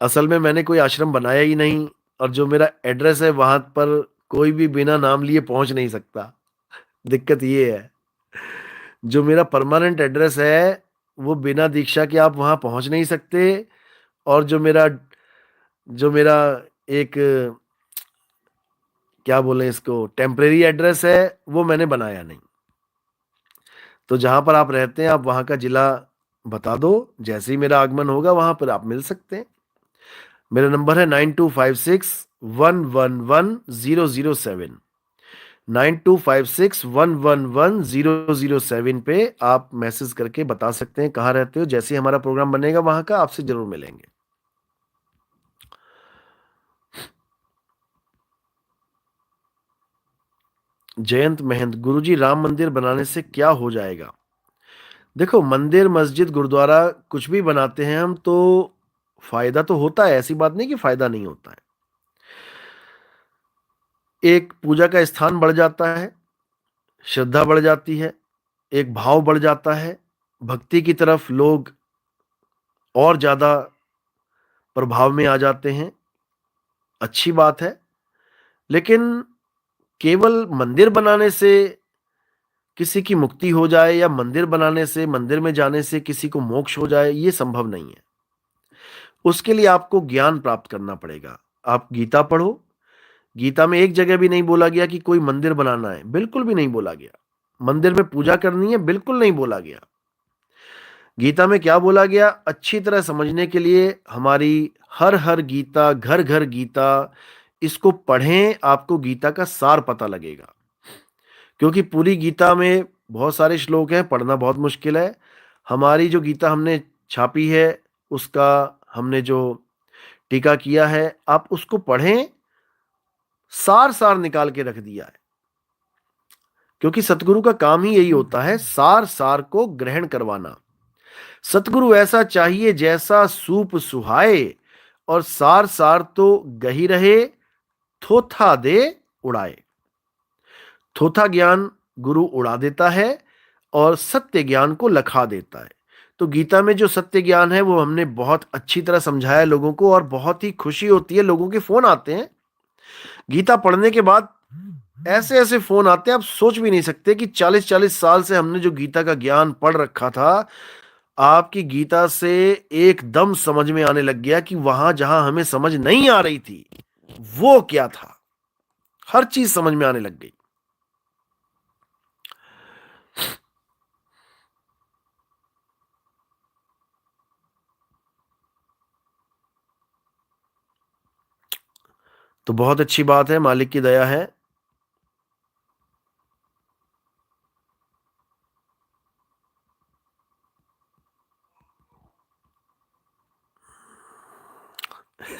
असल में मैंने कोई आश्रम बनाया ही नहीं, और जो मेरा एड्रेस है वहां पर कोई भी बिना नाम लिए पहुंच नहीं सकता। दिक्कत ये है, जो मेरा परमानेंट एड्रेस है वो बिना दीक्षा के आप वहां पहुंच नहीं सकते। और जो मेरा एक, क्या बोले इसको, टेम्परेरी एड्रेस है, वो मैंने बनाया नहीं। तो जहां पर आप रहते हैं आप वहां का जिला बता दो, जैसे ही मेरा आगमन होगा वहां पर आप मिल सकते हैं। मेरा नंबर है 9256111007। 9256111007 पे आप मैसेज करके बता सकते हैं कहाँ रहते हो। जैसे ही हमारा प्रोग्राम बनेगा वहां का, आपसे जरूर मिलेंगे। जयंत महंत, गुरुजी राम मंदिर बनाने से क्या हो जाएगा? देखो, मंदिर, मस्जिद, गुरुद्वारा कुछ भी बनाते हैं हम तो फायदा तो होता है, ऐसी बात नहीं कि फायदा नहीं होता है। एक पूजा का स्थान बढ़ जाता है, श्रद्धा बढ़ जाती है, एक भाव बढ़ जाता है, भक्ति की तरफ लोग और ज्यादा प्रभाव में आ जाते हैं। अच्छी बात है। लेकिन केवल मंदिर बनाने से किसी की मुक्ति हो जाए या मंदिर बनाने से, मंदिर में जाने से किसी को मोक्ष हो जाए, ये संभव नहीं है। उसके लिए आपको ज्ञान प्राप्त करना पड़ेगा। आप गीता पढ़ो। गीता में एक जगह भी नहीं बोला गया कि कोई मंदिर बनाना है, बिल्कुल भी नहीं बोला गया। मंदिर में पूजा करनी है, बिल्कुल नहीं बोला गया। गीता में क्या बोला गया, अच्छी तरह समझने के लिए हमारी हर हर गीता, घर घर गीता, इसको पढ़ें, आपको गीता का सार पता लगेगा। क्योंकि पूरी गीता में बहुत सारे श्लोक हैं, पढ़ना बहुत मुश्किल है। हमारी जो गीता हमने छापी है, उसका हमने जो टीका किया है, आप उसको पढ़ें, सार सार निकाल के रख दिया है। क्योंकि सतगुरु का काम ही यही होता है, सार सार को ग्रहण करवाना। सतगुरु ऐसा चाहिए जैसा सूप सुहाए, और सार सार तो गही रहे, थोथा दे उड़ाए। थोथा ज्ञान गुरु उड़ा देता है और सत्य ज्ञान को लखा देता है। तो गीता में जो सत्य ज्ञान है वो हमने बहुत अच्छी तरह समझाया लोगों को, और बहुत ही खुशी होती है, लोगों के फोन आते हैं गीता पढ़ने के बाद। ऐसे ऐसे फोन आते हैं, आप सोच भी नहीं सकते कि 40-40 साल से हमने जो गीता का ज्ञान पढ़ रखा था, आपकी गीता से एकदम समझ में आने लग गया कि वहां जहां हमें समझ नहीं आ रही थी वो क्या था, हर चीज समझ में आने लग गई। तो बहुत अच्छी बात है, मालिक की दया है।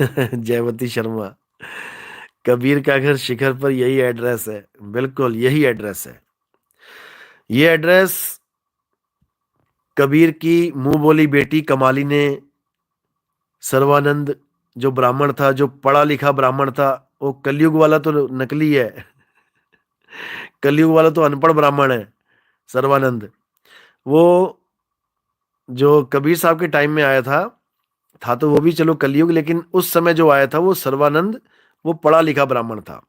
जयवती शर्मा, कबीर का घर शिखर पर, यही एड्रेस है। बिल्कुल यही एड्रेस है। ये एड्रेस कबीर की मुंह बोली बेटी कमाली ने, सर्वानंद जो ब्राह्मण था, जो पढ़ा लिखा ब्राह्मण था, वो कलयुग वाला तो नकली है, कलयुग वाला तो अनपढ़ ब्राह्मण है सर्वानंद। वो जो कबीर साहब के टाइम में आया था तो वो भी चलो कलयुग, लेकिन उस समय जो आया था वो सर्वानंद, वो पढ़ा लिखा ब्राह्मण था।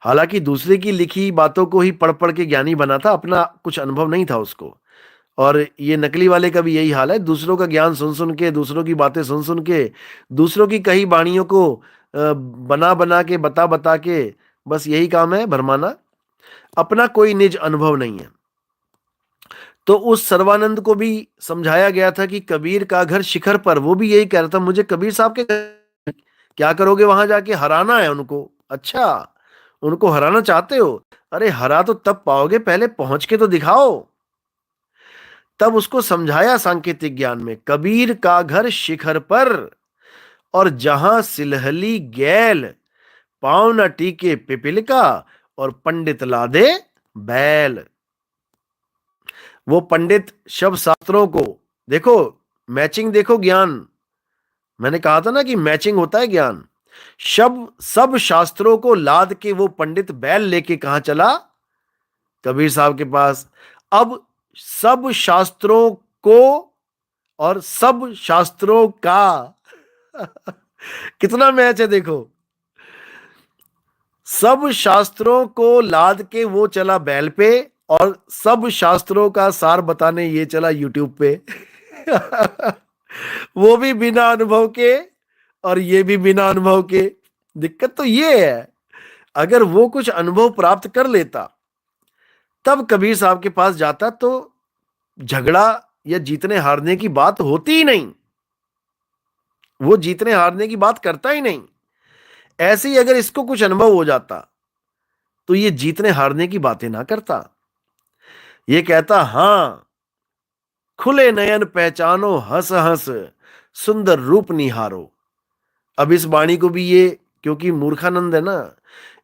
हालांकि दूसरे की लिखी बातों को ही पढ़ पढ़ के ज्ञानी बना था, अपना कुछ अनुभव नहीं था उसको। और ये नकली वाले का भी यही हाल है, दूसरों का ज्ञान सुन सुन के, दूसरों की बातें सुन सुन के, दूसरों की कही वाणियों को बना बना के, बता बता के, बस यही काम है, भरमाना। अपना कोई निज अनुभव नहीं है। तो उस सर्वानंद को भी समझाया गया था कि कबीर का घर शिखर पर, वो भी यही कह रहा था, मुझे कबीर साहब के क्या करोगे वहां जाके, हराना है उनको। अच्छा, उनको हराना चाहते हो? अरे हरा तो तब पाओगे, पहले पहुंच के तो दिखाओ। तब उसको समझाया सांकेतिक ज्ञान में, कबीर का घर शिखर पर, और जहां सिलहली गैल, पांव न टीके पिपील का, और पंडित लादे बैल। वो पंडित शब्द शास्त्रों को देखो, मैचिंग देखो, ज्ञान, मैंने कहा था ना कि मैचिंग होता है ज्ञान। सब शास्त्रों को लाद के वो पंडित बैल लेके कहां चला? कबीर साहब के पास। अब सब शास्त्रों को और सब शास्त्रों का कितना मैच है देखो। सब शास्त्रों को लाद के वो चला बैल पे, और सब शास्त्रों का सार बताने ये चला यूट्यूब पे। वो भी बिना अनुभव के और ये भी बिना अनुभव के। दिक्कत तो ये है, अगर वो कुछ अनुभव प्राप्त कर लेता तब कबीर साहब के पास जाता तो झगड़ा या जीतने हारने की बात होती ही नहीं। वो जीतने हारने की बात करता ही नहीं। ऐसे ही अगर इसको कुछ अनुभव हो जाता तो ये जीतने हारने की बातें ना करता। ये कहता, हां, खुले नयन पहचानो हंस हंस, सुंदर रूप निहारो। अब इस वाणी को भी ये, क्योंकि मूर्खानंद है ना,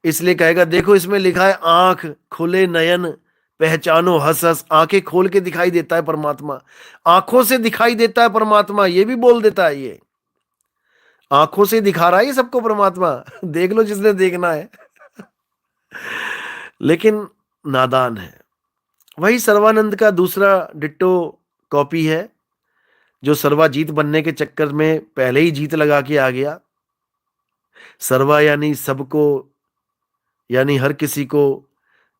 इसलिए कहेगा, देखो इसमें लिखा है आंख, खुले नयन पहचानो हंस हंस, आंखें खोल के दिखाई देता है परमात्मा, आंखों से दिखाई देता है परमात्मा, ये भी बोल देता है। ये आंखों से दिखा रहा है ये सबको परमात्मा। देख लो जिसने देखना है। लेकिन नादान है। वही सर्वानंद का दूसरा डिट्टो कॉपी है, जो सर्वाजीत बनने के चक्कर में पहले ही जीत लगा के आ गया। सर्वा यानी सबको, यानी हर किसी को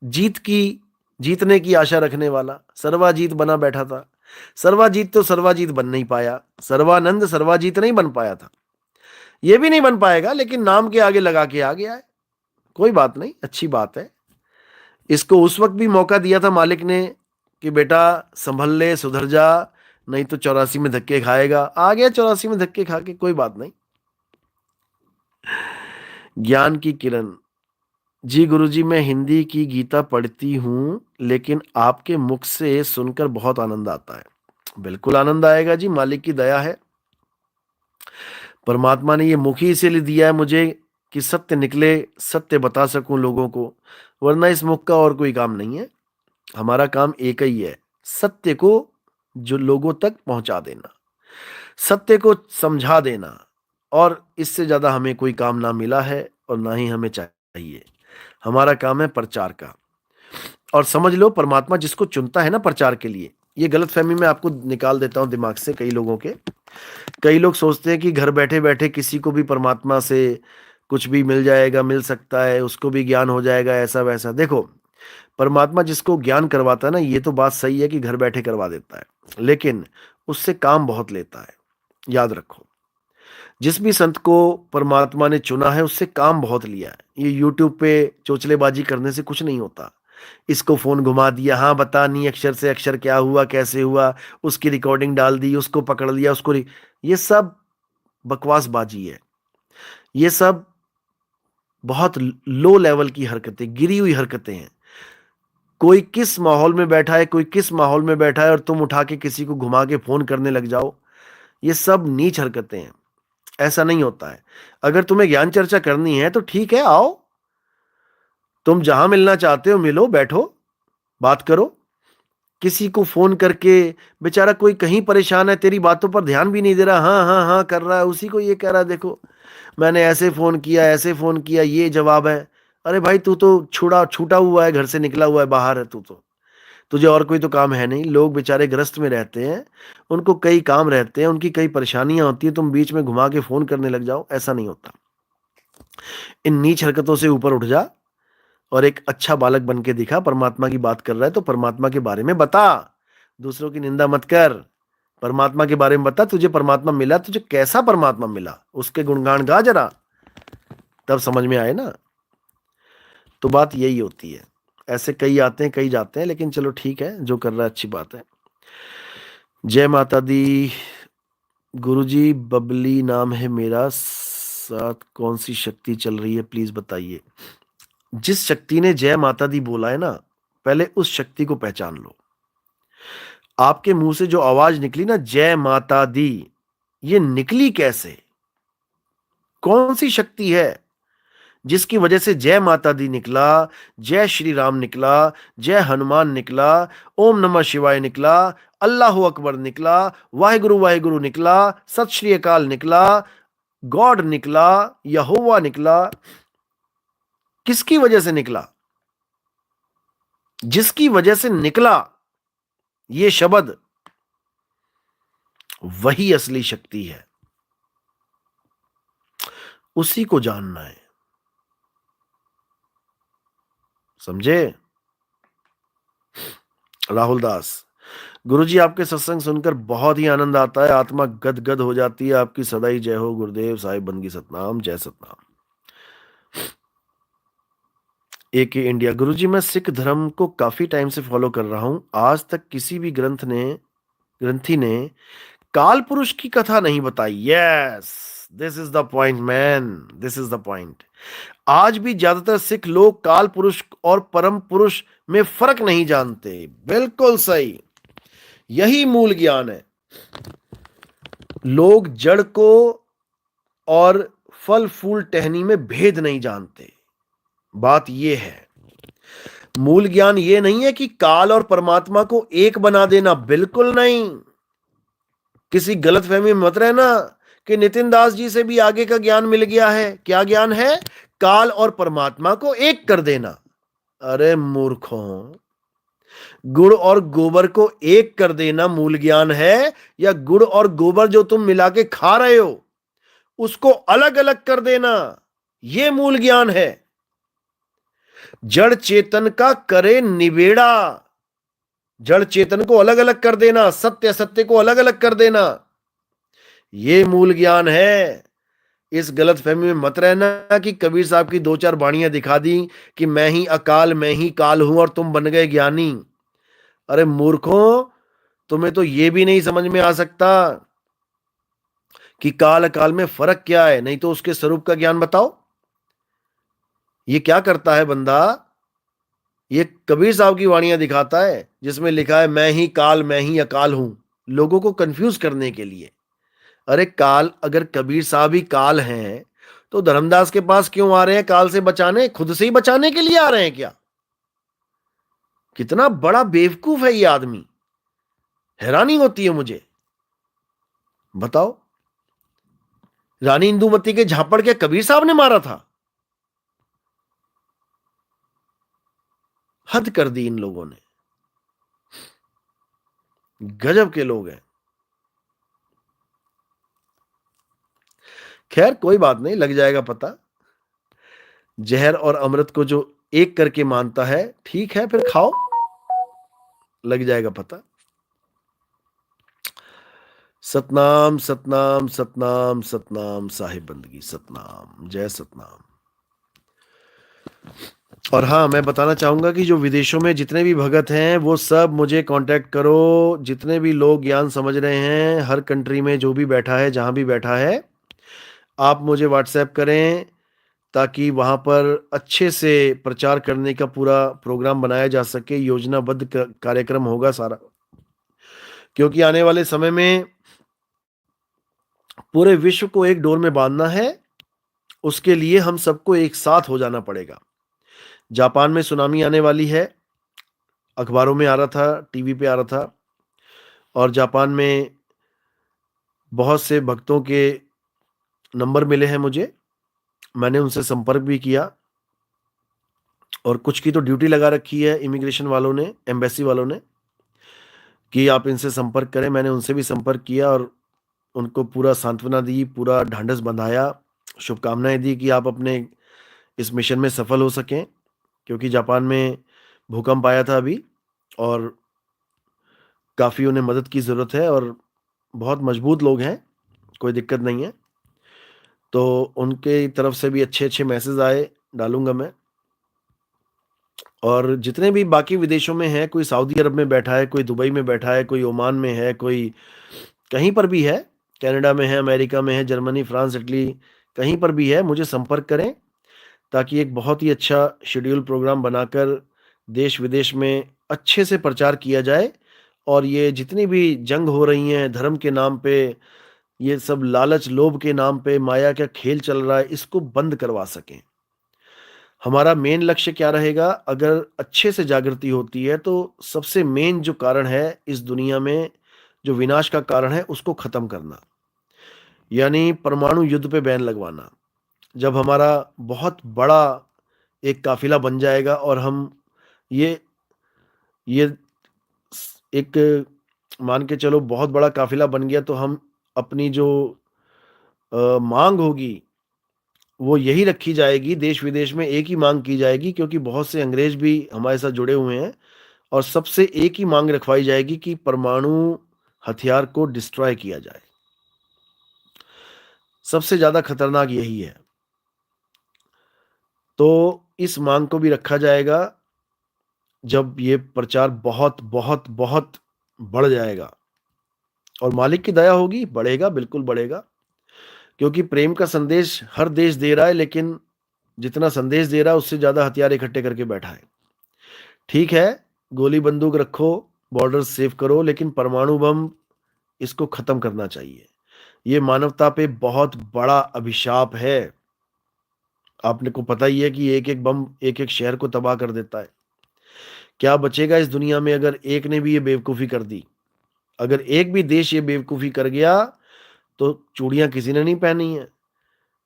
जीतने की आशा रखने वाला सर्वाजीत बना बैठा था। सर्वाजीत तो सर्वाजीत बन नहीं पाया, सर्वानंद सर्वाजीत नहीं बन पाया था। ये भी नहीं बन पाएगा, लेकिन नाम के आगे लगा के आ गया है। कोई बात नहीं, अच्छी बात है। इसको उस वक्त भी मौका दिया था मालिक ने कि बेटा संभल ले, सुधर जा, नहीं तो 84 में धक्के खाएगा। आ गया 84 में धक्के खा के, कोई बात नहीं। ज्ञान की किरण जी, गुरुजी मैं हिंदी की गीता पढ़ती हूं, लेकिन आपके मुख से सुनकर बहुत आनंद आता है। बिल्कुल आनंद आएगा जी, मालिक की दया है। परमात्मा ने ये मुख ही इसीलिए दिया है मुझे कि सत्य निकले, सत्य बता सकूं लोगों को, वरना इस मुख का और कोई काम नहीं है। हमारा काम एक ही है, सत्य को जो लोगों तक पहुंचा देना, सत्य को समझा देना। और इससे ज्यादा हमें कोई काम ना मिला है और ना ही हमें चाहिए। हमारा काम है प्रचार का। और समझ लो, परमात्मा जिसको चुनता है ना प्रचार के लिए, ये गलतफहमी मैं आपको निकाल देता हूं दिमाग से कई लोगों के। कई लोग सोचते हैं कि घर बैठे बैठे किसी को भी परमात्मा से कुछ भी मिल जाएगा, मिल सकता है, उसको भी ज्ञान हो जाएगा, ऐसा वैसा। देखो, परमात्मा जिसको ज्ञान करवाता है ना, ये तो बात सही है कि घर बैठे करवा देता है, लेकिन उससे काम बहुत लेता है। याद रखो, जिस भी संत को परमात्मा ने चुना है उससे काम बहुत लिया है। ये यूट्यूब पे चोचलेबाजी करने से कुछ नहीं होता। इसको फोन घुमा दिया, हाँ बता, नहीं अक्षर से अक्षर क्या हुआ, कैसे हुआ, उसकी रिकॉर्डिंग डाल दी, उसको पकड़ लिया, ये सब बकवासबाजी है। ये सब बहुत लो लेवल की हरकतें, गिरी हुई हरकतें हैं। कोई किस माहौल में बैठा है, कोई किस माहौल में बैठा है, और तुम उठा के किसी को घुमा के फोन करने लग जाओ। ये सब नीच हरकतें हैं। ऐसा नहीं होता है। अगर तुम्हें ज्ञान चर्चा करनी है तो ठीक है, आओ, तुम जहां मिलना चाहते हो मिलो, बैठो, बात करो। किसी को फोन करके, बेचारा कोई कहीं परेशान है, तेरी बातों पर ध्यान भी नहीं दे रहा, हाँ हाँ हाँ कर रहा है, उसी को ये कह रहा है देखो मैंने ऐसे फोन किया, ऐसे फोन किया, ये जवाब है। अरे भाई, तू तो छूटा हुआ है, घर से निकला हुआ है, बाहर है तू तो, तुझे और कोई तो काम है नहीं। लोग बेचारे ग्रस्त में रहते हैं, उनको कई काम रहते हैं, उनकी कई परेशानियां होती है, तुम बीच में घुमा के फोन करने लग जाओ, ऐसा नहीं होता। इन नीच हरकतों से ऊपर उठ जा और एक अच्छा बालक बन के दिखा। परमात्मा की बात कर रहा है तो परमात्मा के बारे में बता, दूसरों की निंदा मत कर। परमात्मा के बारे में बता, तुझे परमात्मा मिला, तुझे कैसा परमात्मा मिला, उसके गुणगान गा जरा, तब समझ में आए ना। तो बात यही होती है। ऐसे कई आते हैं, कई जाते हैं, लेकिन चलो ठीक है, जो कर रहा है अच्छी बात है। जय माता दी। गुरुजी, बबली नाम है मेरा, साथ कौन सी शक्ति चल रही है प्लीज बताइए। जिस शक्ति ने जय माता दी बोला है ना, पहले उस शक्ति को पहचान लो। आपके मुंह से जो आवाज निकली ना, जय माता दी, ये निकली कैसे? कौन सी शक्ति है जिसकी वजह से जय माता दी निकला, जय श्री राम निकला, जय हनुमान निकला, ओम नमः शिवाय निकला, अल्लाह अकबर निकला, वाहिगुरु वाहिगुरु निकला, सत श्री अकाल निकला, गॉड निकला, यहोवा निकला। किसकी वजह से निकला? जिसकी वजह से निकला ये शब्द, वही असली शक्ति है। उसी को जानना है, समझे? राहुल दास, गुरुजी आपके सत्संग सुनकर बहुत ही आनंद आता है, आत्मा गदगद हो जाती है। आपकी सदा ही जय हो गुरुदेव साहिब, बंदगी सतनाम, जय सतनाम। एक इंडिया, गुरुजी मैं सिख धर्म को काफी टाइम से फॉलो कर रहा हूं। आज तक किसी भी ग्रंथी ने काल पुरुष की कथा नहीं बताई। Yes, this is the point man, this is the point. आज भी ज्यादातर सिख लोग काल पुरुष और परम पुरुष में फर्क नहीं जानते। बिल्कुल सही, यही मूल ज्ञान है। लोग जड़ को और फल फूल टहनी में भेद नहीं जानते। बात यह है, मूल ज्ञान ये नहीं है कि काल और परमात्मा को एक बना देना, बिल्कुल नहीं। किसी गलतफहमी में मत रहना कि नितिन दास जी से भी आगे का ज्ञान मिल गया है। क्या ज्ञान है? काल और परमात्मा को एक कर देना। अरे मूर्खों, गुड़ और गोबर को एक कर देना मूल ज्ञान है, या गुड़ और गोबर जो तुम मिला के खा रहे हो उसको अलग अलग कर देना, यह मूल ज्ञान है। जड़ चेतन का करे निबेड़ा, जड़ चेतन को अलग अलग कर देना, सत्य असत्य को अलग अलग कर देना, यह मूल ज्ञान है। इस गलत फहमी में मत रहना कि कबीर साहब की दो चार बाणियां दिखा दी कि मैं ही अकाल मैं ही काल हूं और तुम बन गए ज्ञानी। अरे मूर्खों, तुम्हें तो यह भी नहीं समझ में आ सकता कि काल अकाल में फर्क क्या है, नहीं तो उसके स्वरूप का ज्ञान बताओ। ये क्या करता है बंदा? ये कबीर साहब की वाणियां दिखाता है जिसमें लिखा है मैं ही काल मैं ही अकाल हूं, लोगों को कंफ्यूज करने के लिए। अरे काल, अगर कबीर साहब ही काल हैं तो धर्मदास के पास क्यों आ रहे हैं? काल से बचाने, खुद से ही बचाने के लिए आ रहे हैं क्या? कितना बड़ा बेवकूफ है ये आदमी, हैरानी होती है मुझे। बताओ, रानी इंदुमती के झापड़ के कबीर साहब ने मारा था? हद कर दी इन लोगों ने, गजब के लोग हैं। खैर कोई बात नहीं, लग जाएगा पता। जहर और अमृत को जो एक करके मानता है, ठीक है फिर खाओ, लग जाएगा पता। सतनाम सतनाम सतनाम सतनाम, साहिब बंदगी सतनाम, जय सतनाम। और हाँ, मैं बताना चाहूंगा कि जो विदेशों में जितने भी भगत हैं वो सब मुझे कांटेक्ट करो। जितने भी लोग ज्ञान समझ रहे हैं, हर कंट्री में जो भी बैठा है, जहां भी बैठा है, आप मुझे व्हाट्सएप करें ताकि वहां पर अच्छे से प्रचार करने का पूरा प्रोग्राम बनाया जा सके। योजनाबद्ध कार्यक्रम होगा सारा, क्योंकि आने वाले समय में पूरे विश्व को एक डोर में बांधना है। उसके लिए हम सबको एक साथ हो जाना पड़ेगा। जापान में सुनामी आने वाली है, अखबारों में आ रहा था, टीवी पे आ रहा था। और जापान में बहुत से भक्तों के नंबर मिले हैं मुझे, मैंने उनसे संपर्क भी किया। और कुछ की तो ड्यूटी लगा रखी है इमिग्रेशन वालों ने, एम्बेसी वालों ने, कि आप इनसे संपर्क करें। मैंने उनसे भी संपर्क किया और उनको पूरा सांत्वना दी, पूरा ढांढस बंधाया, शुभकामनाएं दी कि आप अपने इस मिशन में सफल हो सकें। क्योंकि जापान में भूकंप आया था अभी, और काफ़ी उन्हें मदद की ज़रूरत है, और बहुत मजबूत लोग हैं, कोई दिक्कत नहीं है। तो उनके तरफ से भी अच्छे अच्छे मैसेज आए, डालूंगा मैं। और जितने भी बाकी विदेशों में हैं, कोई सऊदी अरब में बैठा है, कोई दुबई में बैठा है, कोई ओमान में है, कोई कहीं पर भी है, कनाडा में है, अमेरिका में है, जर्मनी, फ्रांस, इटली, कहीं पर भी है, मुझे संपर्क करें ताकि एक बहुत ही अच्छा शेड्यूल प्रोग्राम बनाकर देश विदेश में अच्छे से प्रचार किया जाए। और ये जितनी भी जंग हो रही हैं धर्म के नाम पे, ये सब लालच लोभ के नाम पे माया का खेल चल रहा है, इसको बंद करवा सकें। हमारा मेन लक्ष्य क्या रहेगा? अगर अच्छे से जागृति होती है तो सबसे मेन जो कारण है इस दुनिया में, जो विनाश का कारण है, उसको खत्म करना, यानी परमाणु युद्ध पे बैन लगवाना। जब हमारा बहुत बड़ा एक काफिला बन जाएगा और हम ये ये एक, मान के चलो बहुत बड़ा काफिला बन गया, तो हम अपनी जो मांग होगी वो यही रखी जाएगी, देश विदेश में एक ही मांग की जाएगी, क्योंकि बहुत से अंग्रेज भी हमारे साथ जुड़े हुए हैं। और सबसे एक ही मांग रखवाई जाएगी कि परमाणु हथियार को डिस्ट्रॉय किया जाए। सबसे ज्यादा खतरनाक यही है। तो इस मांग को भी रखा जाएगा जब ये प्रचार बहुत बहुत बहुत बढ़ जाएगा। और मालिक की दया होगी, बढ़ेगा, बिल्कुल बढ़ेगा। क्योंकि प्रेम का संदेश हर देश दे रहा है, लेकिन जितना संदेश दे रहा है उससे ज्यादा हथियार इकट्ठे करके बैठा है। ठीक है, गोली बंदूक रखो, बॉर्डर सेव करो, लेकिन परमाणु बम, इसको खत्म करना चाहिए। ये मानवता पे बहुत बड़ा अभिशाप है। आपने को पता ही है कि एक एक बम एक एक शहर को तबाह कर देता है। क्या बचेगा इस दुनिया में अगर एक ने भी ये बेवकूफ़ी कर दी? अगर एक भी देश ये बेवकूफ़ी कर गया, तो चूड़ियाँ किसी ने नहीं पहनी हैं।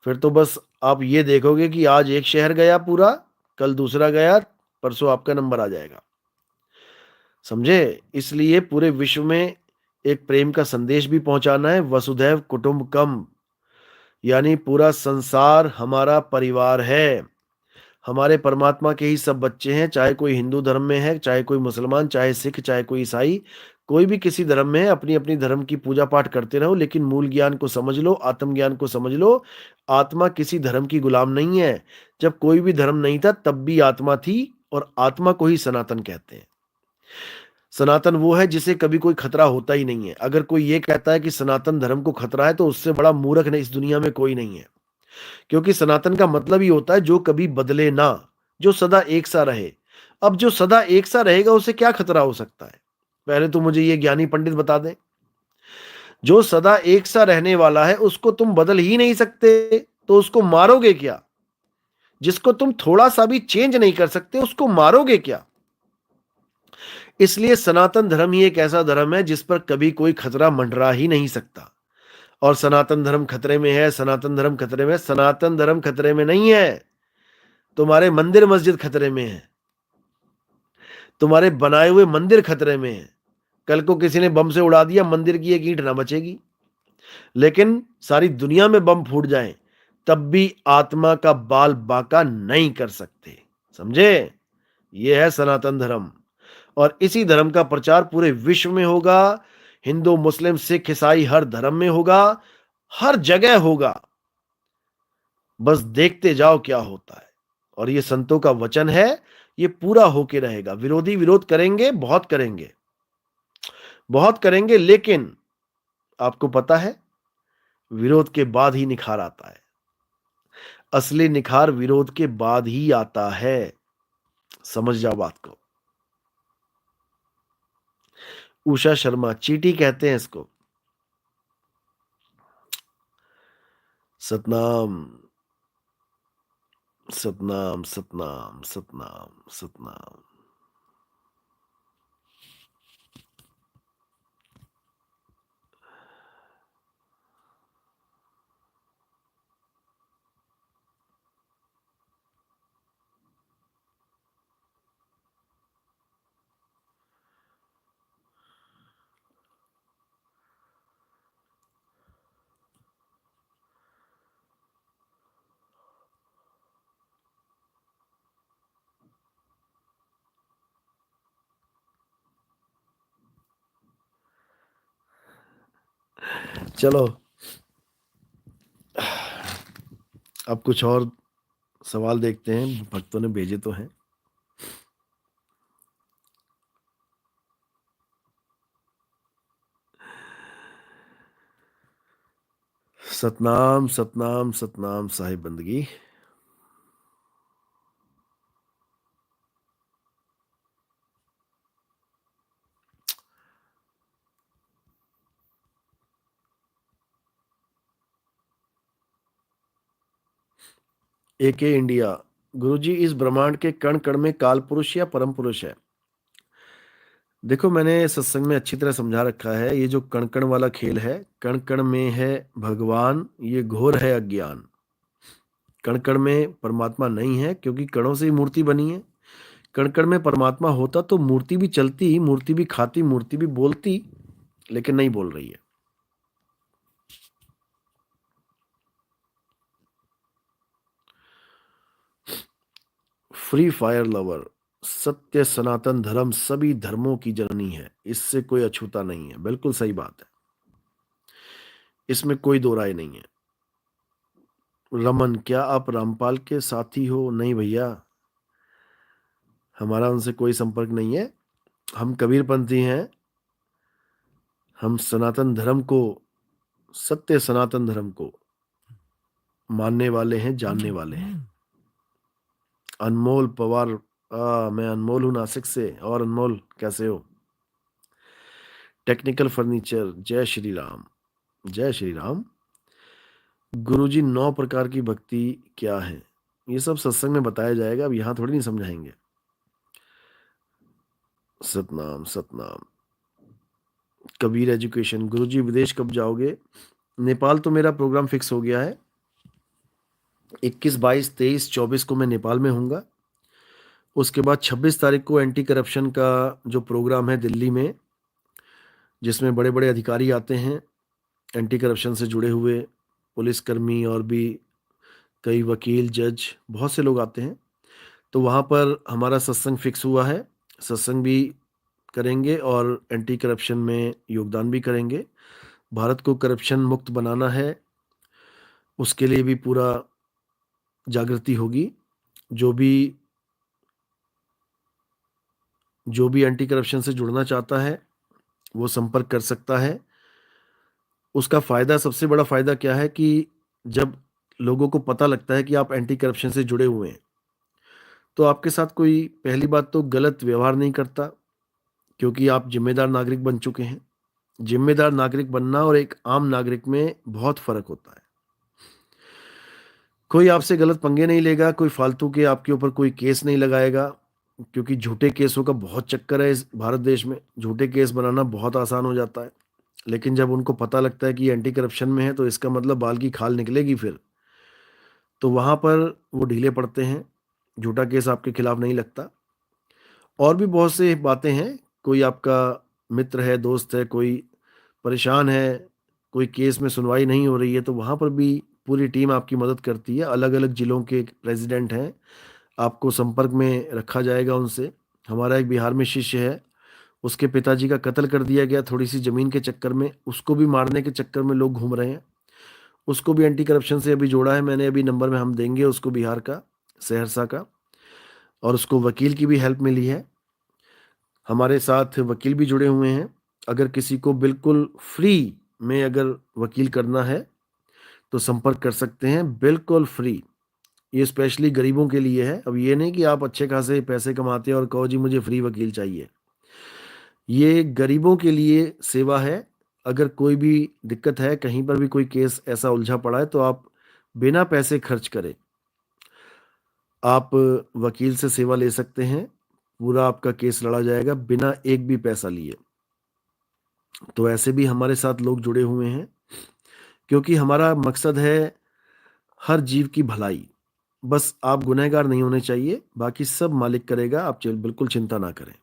फिर तो बस आप ये देखोगे कि आज एक शहर गया पूरा, कल दूसरा गया, परसों आपका नंबर आ जाएगा। समझे? इसलिए पूरे विश्व में एक प्रेम का संदेश भी पहुँचाना है, वसुधैव कुटुम्बकम, यानी पूरा संसार हमारा परिवार है। हमारे परमात्मा के ही सब बच्चे हैं, चाहे कोई हिंदू धर्म में है, चाहे कोई मुसलमान, चाहे सिख, चाहे कोई ईसाई, कोई भी किसी धर्म में है, अपनी-अपनी धर्म की पूजा-पाठ करते रहो, लेकिन मूल ज्ञान को समझ लो, आत्मज्ञान को समझ लो। आत्मा किसी धर्म की गुलाम नहीं है। जब कोई भी धर्म नहीं था, तब भी आत्मा थी और आत्मा को ही सनातन कहते हैं। सनातन वो है जिसे कभी कोई खतरा होता ही नहीं है। अगर कोई ये कहता है कि सनातन धर्म को खतरा है, तो उससे बड़ा मूर्ख नहीं इस दुनिया में कोई नहीं है। क्योंकि सनातन का मतलब ही होता है जो कभी बदले ना, जो सदा एक सा रहे। अब जो सदा एक सा रहेगा उसे क्या खतरा हो सकता है? पहले तो मुझे ये ज्ञानी पंडित बता दें। जो सदा एक सा रहने वाला है उसको तुम बदल ही नहीं सकते, तो उसको मारोगे क्या? जिसको तुम थोड़ा-सा भी चेंज नहीं कर सकते उसको मारोगे क्या? इसलिए सनातन धर्म ही एक ऐसा धर्म है जिस पर कभी कोई खतरा मंडरा ही नहीं सकता। और सनातन धर्म खतरे में है, सनातन धर्म खतरे में है, सनातन धर्म खतरे में नहीं है। तुम्हारे मंदिर मस्जिद खतरे में है। तुम्हारे बनाए हुए मंदिर खतरे में है। कल को किसी ने बम से उड़ा दिया, मंदिर की एक ईंट ना बचेगी। लेकिन सारी दुनिया में बम फूट जाएं, तब भी आत्मा का बाल बांका नहीं कर सकते। समझे? ये है सनातन धर्म। और इसी धर्म का प्रचार पूरे विश्व में होगा। हिंदू, मुस्लिम, सिख, ईसाई हर धर्म में होगा, हर जगह होगा। बस देखते जाओ क्या होता है। और ये संतों का वचन है, ये पूरा होके रहेगा। विरोधी विरोध करेंगे, बहुत करेंगे, बहुत करेंगे, लेकिन आपको पता है, विरोध के बाद ही निखार आता है। असली निखार विरोध के बाद ही आता है। समझ जाओ बात को। उषा शर्मा, चींटी कहते हैं इसको। सतनाम, सतनाम, सतनाम, सतनाम, सतनाम। चलो, अब कुछ और सवाल देखते हैं, भक्तों ने भेजे तो हैं। सतनाम, सतनाम, सतनाम साहिब बंदगी। एके इंडिया, गुरुजी इस ब्रह्मांड के कण कण में काल पुरुष या परम पुरुष है? देखो, मैंने सत्संग में अच्छी तरह समझा रखा है, ये जो कण कण वाला खेल है, कण कण में है भगवान, ये घोर है अज्ञान। कण कण में परमात्मा नहीं है, क्योंकि कणों से ही मूर्ति बनी है। कण कण में परमात्मा होता तो मूर्ति भी चलती, मूर्ति भी खाती, मूर्ति भी बोलती, लेकिन नहीं बोल रही है। फ्री फायर लवर, सत्य सनातन धर्म सभी धर्मों की जननी है, इससे कोई अछूता नहीं है। बिल्कुल सही बात है, इसमें कोई दो राय नहीं है। रमन, क्या आप रामपाल के साथी हो? नहीं भैया, हमारा उनसे कोई संपर्क नहीं है। हम कबीरपंथी हैं। हम सनातन धर्म को, सत्य सनातन धर्म को मानने वाले हैं, जानने वाले हैं। अनमोल पवार, मैं अनमोल हूं नासिक से। और अनमोल, कैसे हो? टेक्निकल फर्नीचर, जय श्री राम, जय श्री राम। गुरुजी, 9 प्रकार की भक्ति क्या है? ये सब सत्संग में बताया जाएगा, अब यहाँ थोड़ी नहीं समझाएंगे। सतनाम सतनाम। कबीर एजुकेशन। गुरुजी विदेश कब जाओगे? नेपाल तो मेरा प्रोग्राम फिक्स हो गया है। 21, 22, 23, 24 को मैं नेपाल में हूँगा। उसके बाद 26 तारीख को एंटी करप्शन का जो प्रोग्राम है दिल्ली में, जिसमें बड़े बड़े अधिकारी आते हैं, एंटी करप्शन से जुड़े हुए पुलिसकर्मी और भी कई वकील, जज, बहुत से लोग आते हैं। तो वहाँ पर हमारा सत्संग फिक्स हुआ है। सत्संग भी करेंगे और एंटी करप्शन में योगदान भी करेंगे। भारत को करप्शन मुक्त बनाना है, उसके लिए भी पूरा जागृति होगी। जो भी जो भी एंटी करप्शन से जुड़ना चाहता है वो संपर्क कर सकता है। उसका फायदा, सबसे बड़ा फायदा क्या है कि जब लोगों को पता लगता है कि आप एंटी करप्शन से जुड़े हुए हैं, तो आपके साथ कोई, पहली बात तो, गलत व्यवहार नहीं करता, क्योंकि आप जिम्मेदार नागरिक बन चुके हैं। जिम्मेदार नागरिक बनना और एक आम नागरिक में बहुत फर्क होता है। कोई आपसे गलत पंगे नहीं लेगा, कोई फालतू के आपके ऊपर कोई केस नहीं लगाएगा, क्योंकि झूठे केसों का बहुत चक्कर है इस भारत देश में। झूठे केस बनाना बहुत आसान हो जाता है, लेकिन जब उनको पता लगता है कि एंटी करप्शन में है तो इसका मतलब बाल की खाल निकलेगी फिर, तो वहां पर वो ढीले पड़ते हैं। झूठा केस आपके खिलाफ नहीं लगता। और भी बहुत से बातें हैं। कोई आपका मित्र है, दोस्त है, कोई परेशान है, कोई केस में सुनवाई नहीं हो रही है, तो वहां पर भी पूरी टीम आपकी मदद करती है। अलग अलग जिलों के प्रेसिडेंट हैं, आपको संपर्क में रखा जाएगा उनसे। हमारा एक बिहार में शिष्य है, उसके पिताजी का कत्ल कर दिया गया थोड़ी सी जमीन के चक्कर में। उसको भी मारने के चक्कर में लोग घूम रहे हैं। उसको भी एंटी करप्शन से अभी जोड़ा है मैंने। अभी नंबर में हम देंगे उसको, बिहार का, सहरसा का। और उसको वकील की भी हेल्प मिली है। हमारे साथ वकील भी जुड़े हुए हैं। अगर किसी को बिल्कुल फ्री में अगर वकील करना है तो संपर्क कर सकते हैं, बिल्कुल फ्री। ये स्पेशली गरीबों के लिए है। अब ये नहीं कि आप अच्छे खासे पैसे कमाते हैं और कहो जी मुझे फ्री वकील चाहिए। ये गरीबों के लिए सेवा है। अगर कोई भी दिक्कत है, कहीं पर भी कोई केस ऐसा उलझा पड़ा है, तो आप बिना पैसे खर्च करे आप वकील से सेवा ले सकते हैं। पूरा आपका केस लड़ा जाएगा बिना एक भी पैसा लिए। तो ऐसे भी हमारे साथ लोग जुड़े हुए हैं, क्योंकि हमारा मकसद है हर जीव की भलाई। बस आप गुनहगार नहीं होने चाहिए, बाकी सब मालिक करेगा। आप बिल्कुल चिंता ना करें।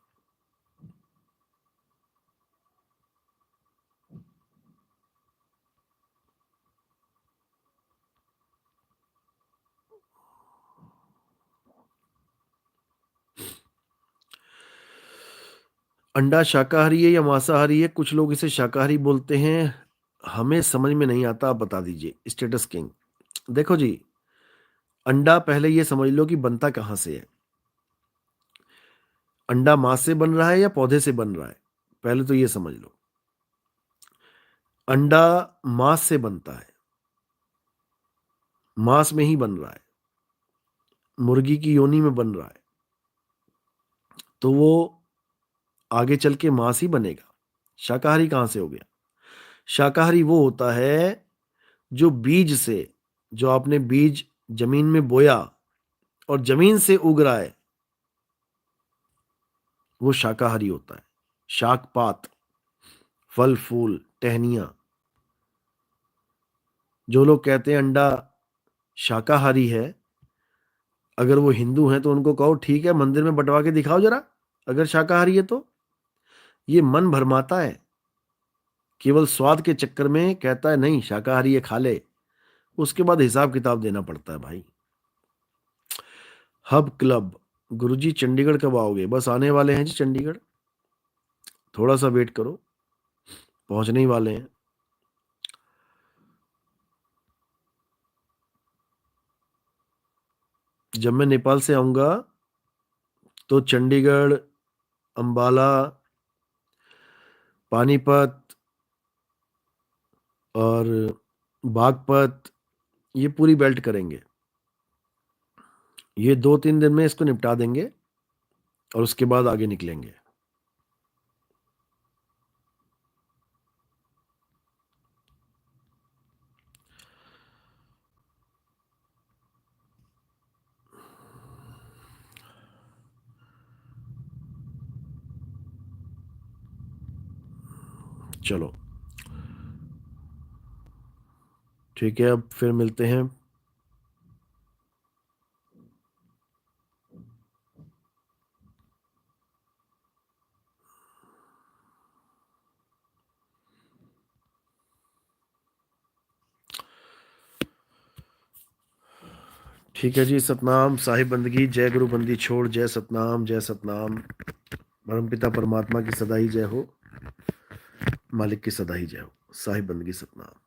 अंडा शाकाहारी है या मांसाहारी है? कुछ लोग इसे शाकाहारी बोलते हैं, हमें समझ में नहीं आता। आप बता दीजिए स्टेटस किंग। देखो जी, अंडा पहले ये समझ लो कि बनता कहाँ से है। अंडा मां से बन रहा है या पौधे से बन रहा है? पहले तो ये समझ लो। अंडा मांस से बनता है, मांस में ही बन रहा है, मुर्गी की योनि में बन रहा है, तो वो आगे चल के मांस ही बनेगा। शाकाहारी कहाँ से हो गया? शाकाहारी वो होता है जो बीज से, जो आपने बीज जमीन में बोया और जमीन से उग रहा है, वो शाकाहारी होता है। शाक पात, फल फूल, टहनियां। जो लोग कहते हैं अंडा शाकाहारी है, अगर वो हिंदू हैं तो उनको कहो ठीक है, मंदिर में बंटवा के दिखाओ जरा, अगर शाकाहारी है तो। ये मन भरमाता है, केवल स्वाद के चक्कर में कहता है नहीं शाकाहारी है खा ले। उसके बाद हिसाब किताब देना पड़ता है भाई। Hub club. गुरुजी चंडीगढ़ कब आओगे? बस आने वाले हैं जी चंडीगढ़, थोड़ा सा वेट करो, पहुंचने ही वाले हैं। जब मैं नेपाल से आऊंगा तो चंडीगढ़, अंबाला, पानीपत और बागपत, ये पूरी बेल्ट करेंगे। ये 2-3 दिन में इसको निपटा देंगे और उसके बाद आगे निकलेंगे। चलो ठीक है, अब फिर मिलते हैं। ठीक है जी, सतनाम, साहिब बंदगी, जय गुरु बंदी छोड़, जय सतनाम, जय सतनाम। परमपिता परमात्मा की सदा ही जय हो, मालिक की सदा ही जय हो। साहिब बंदगी, सतनाम।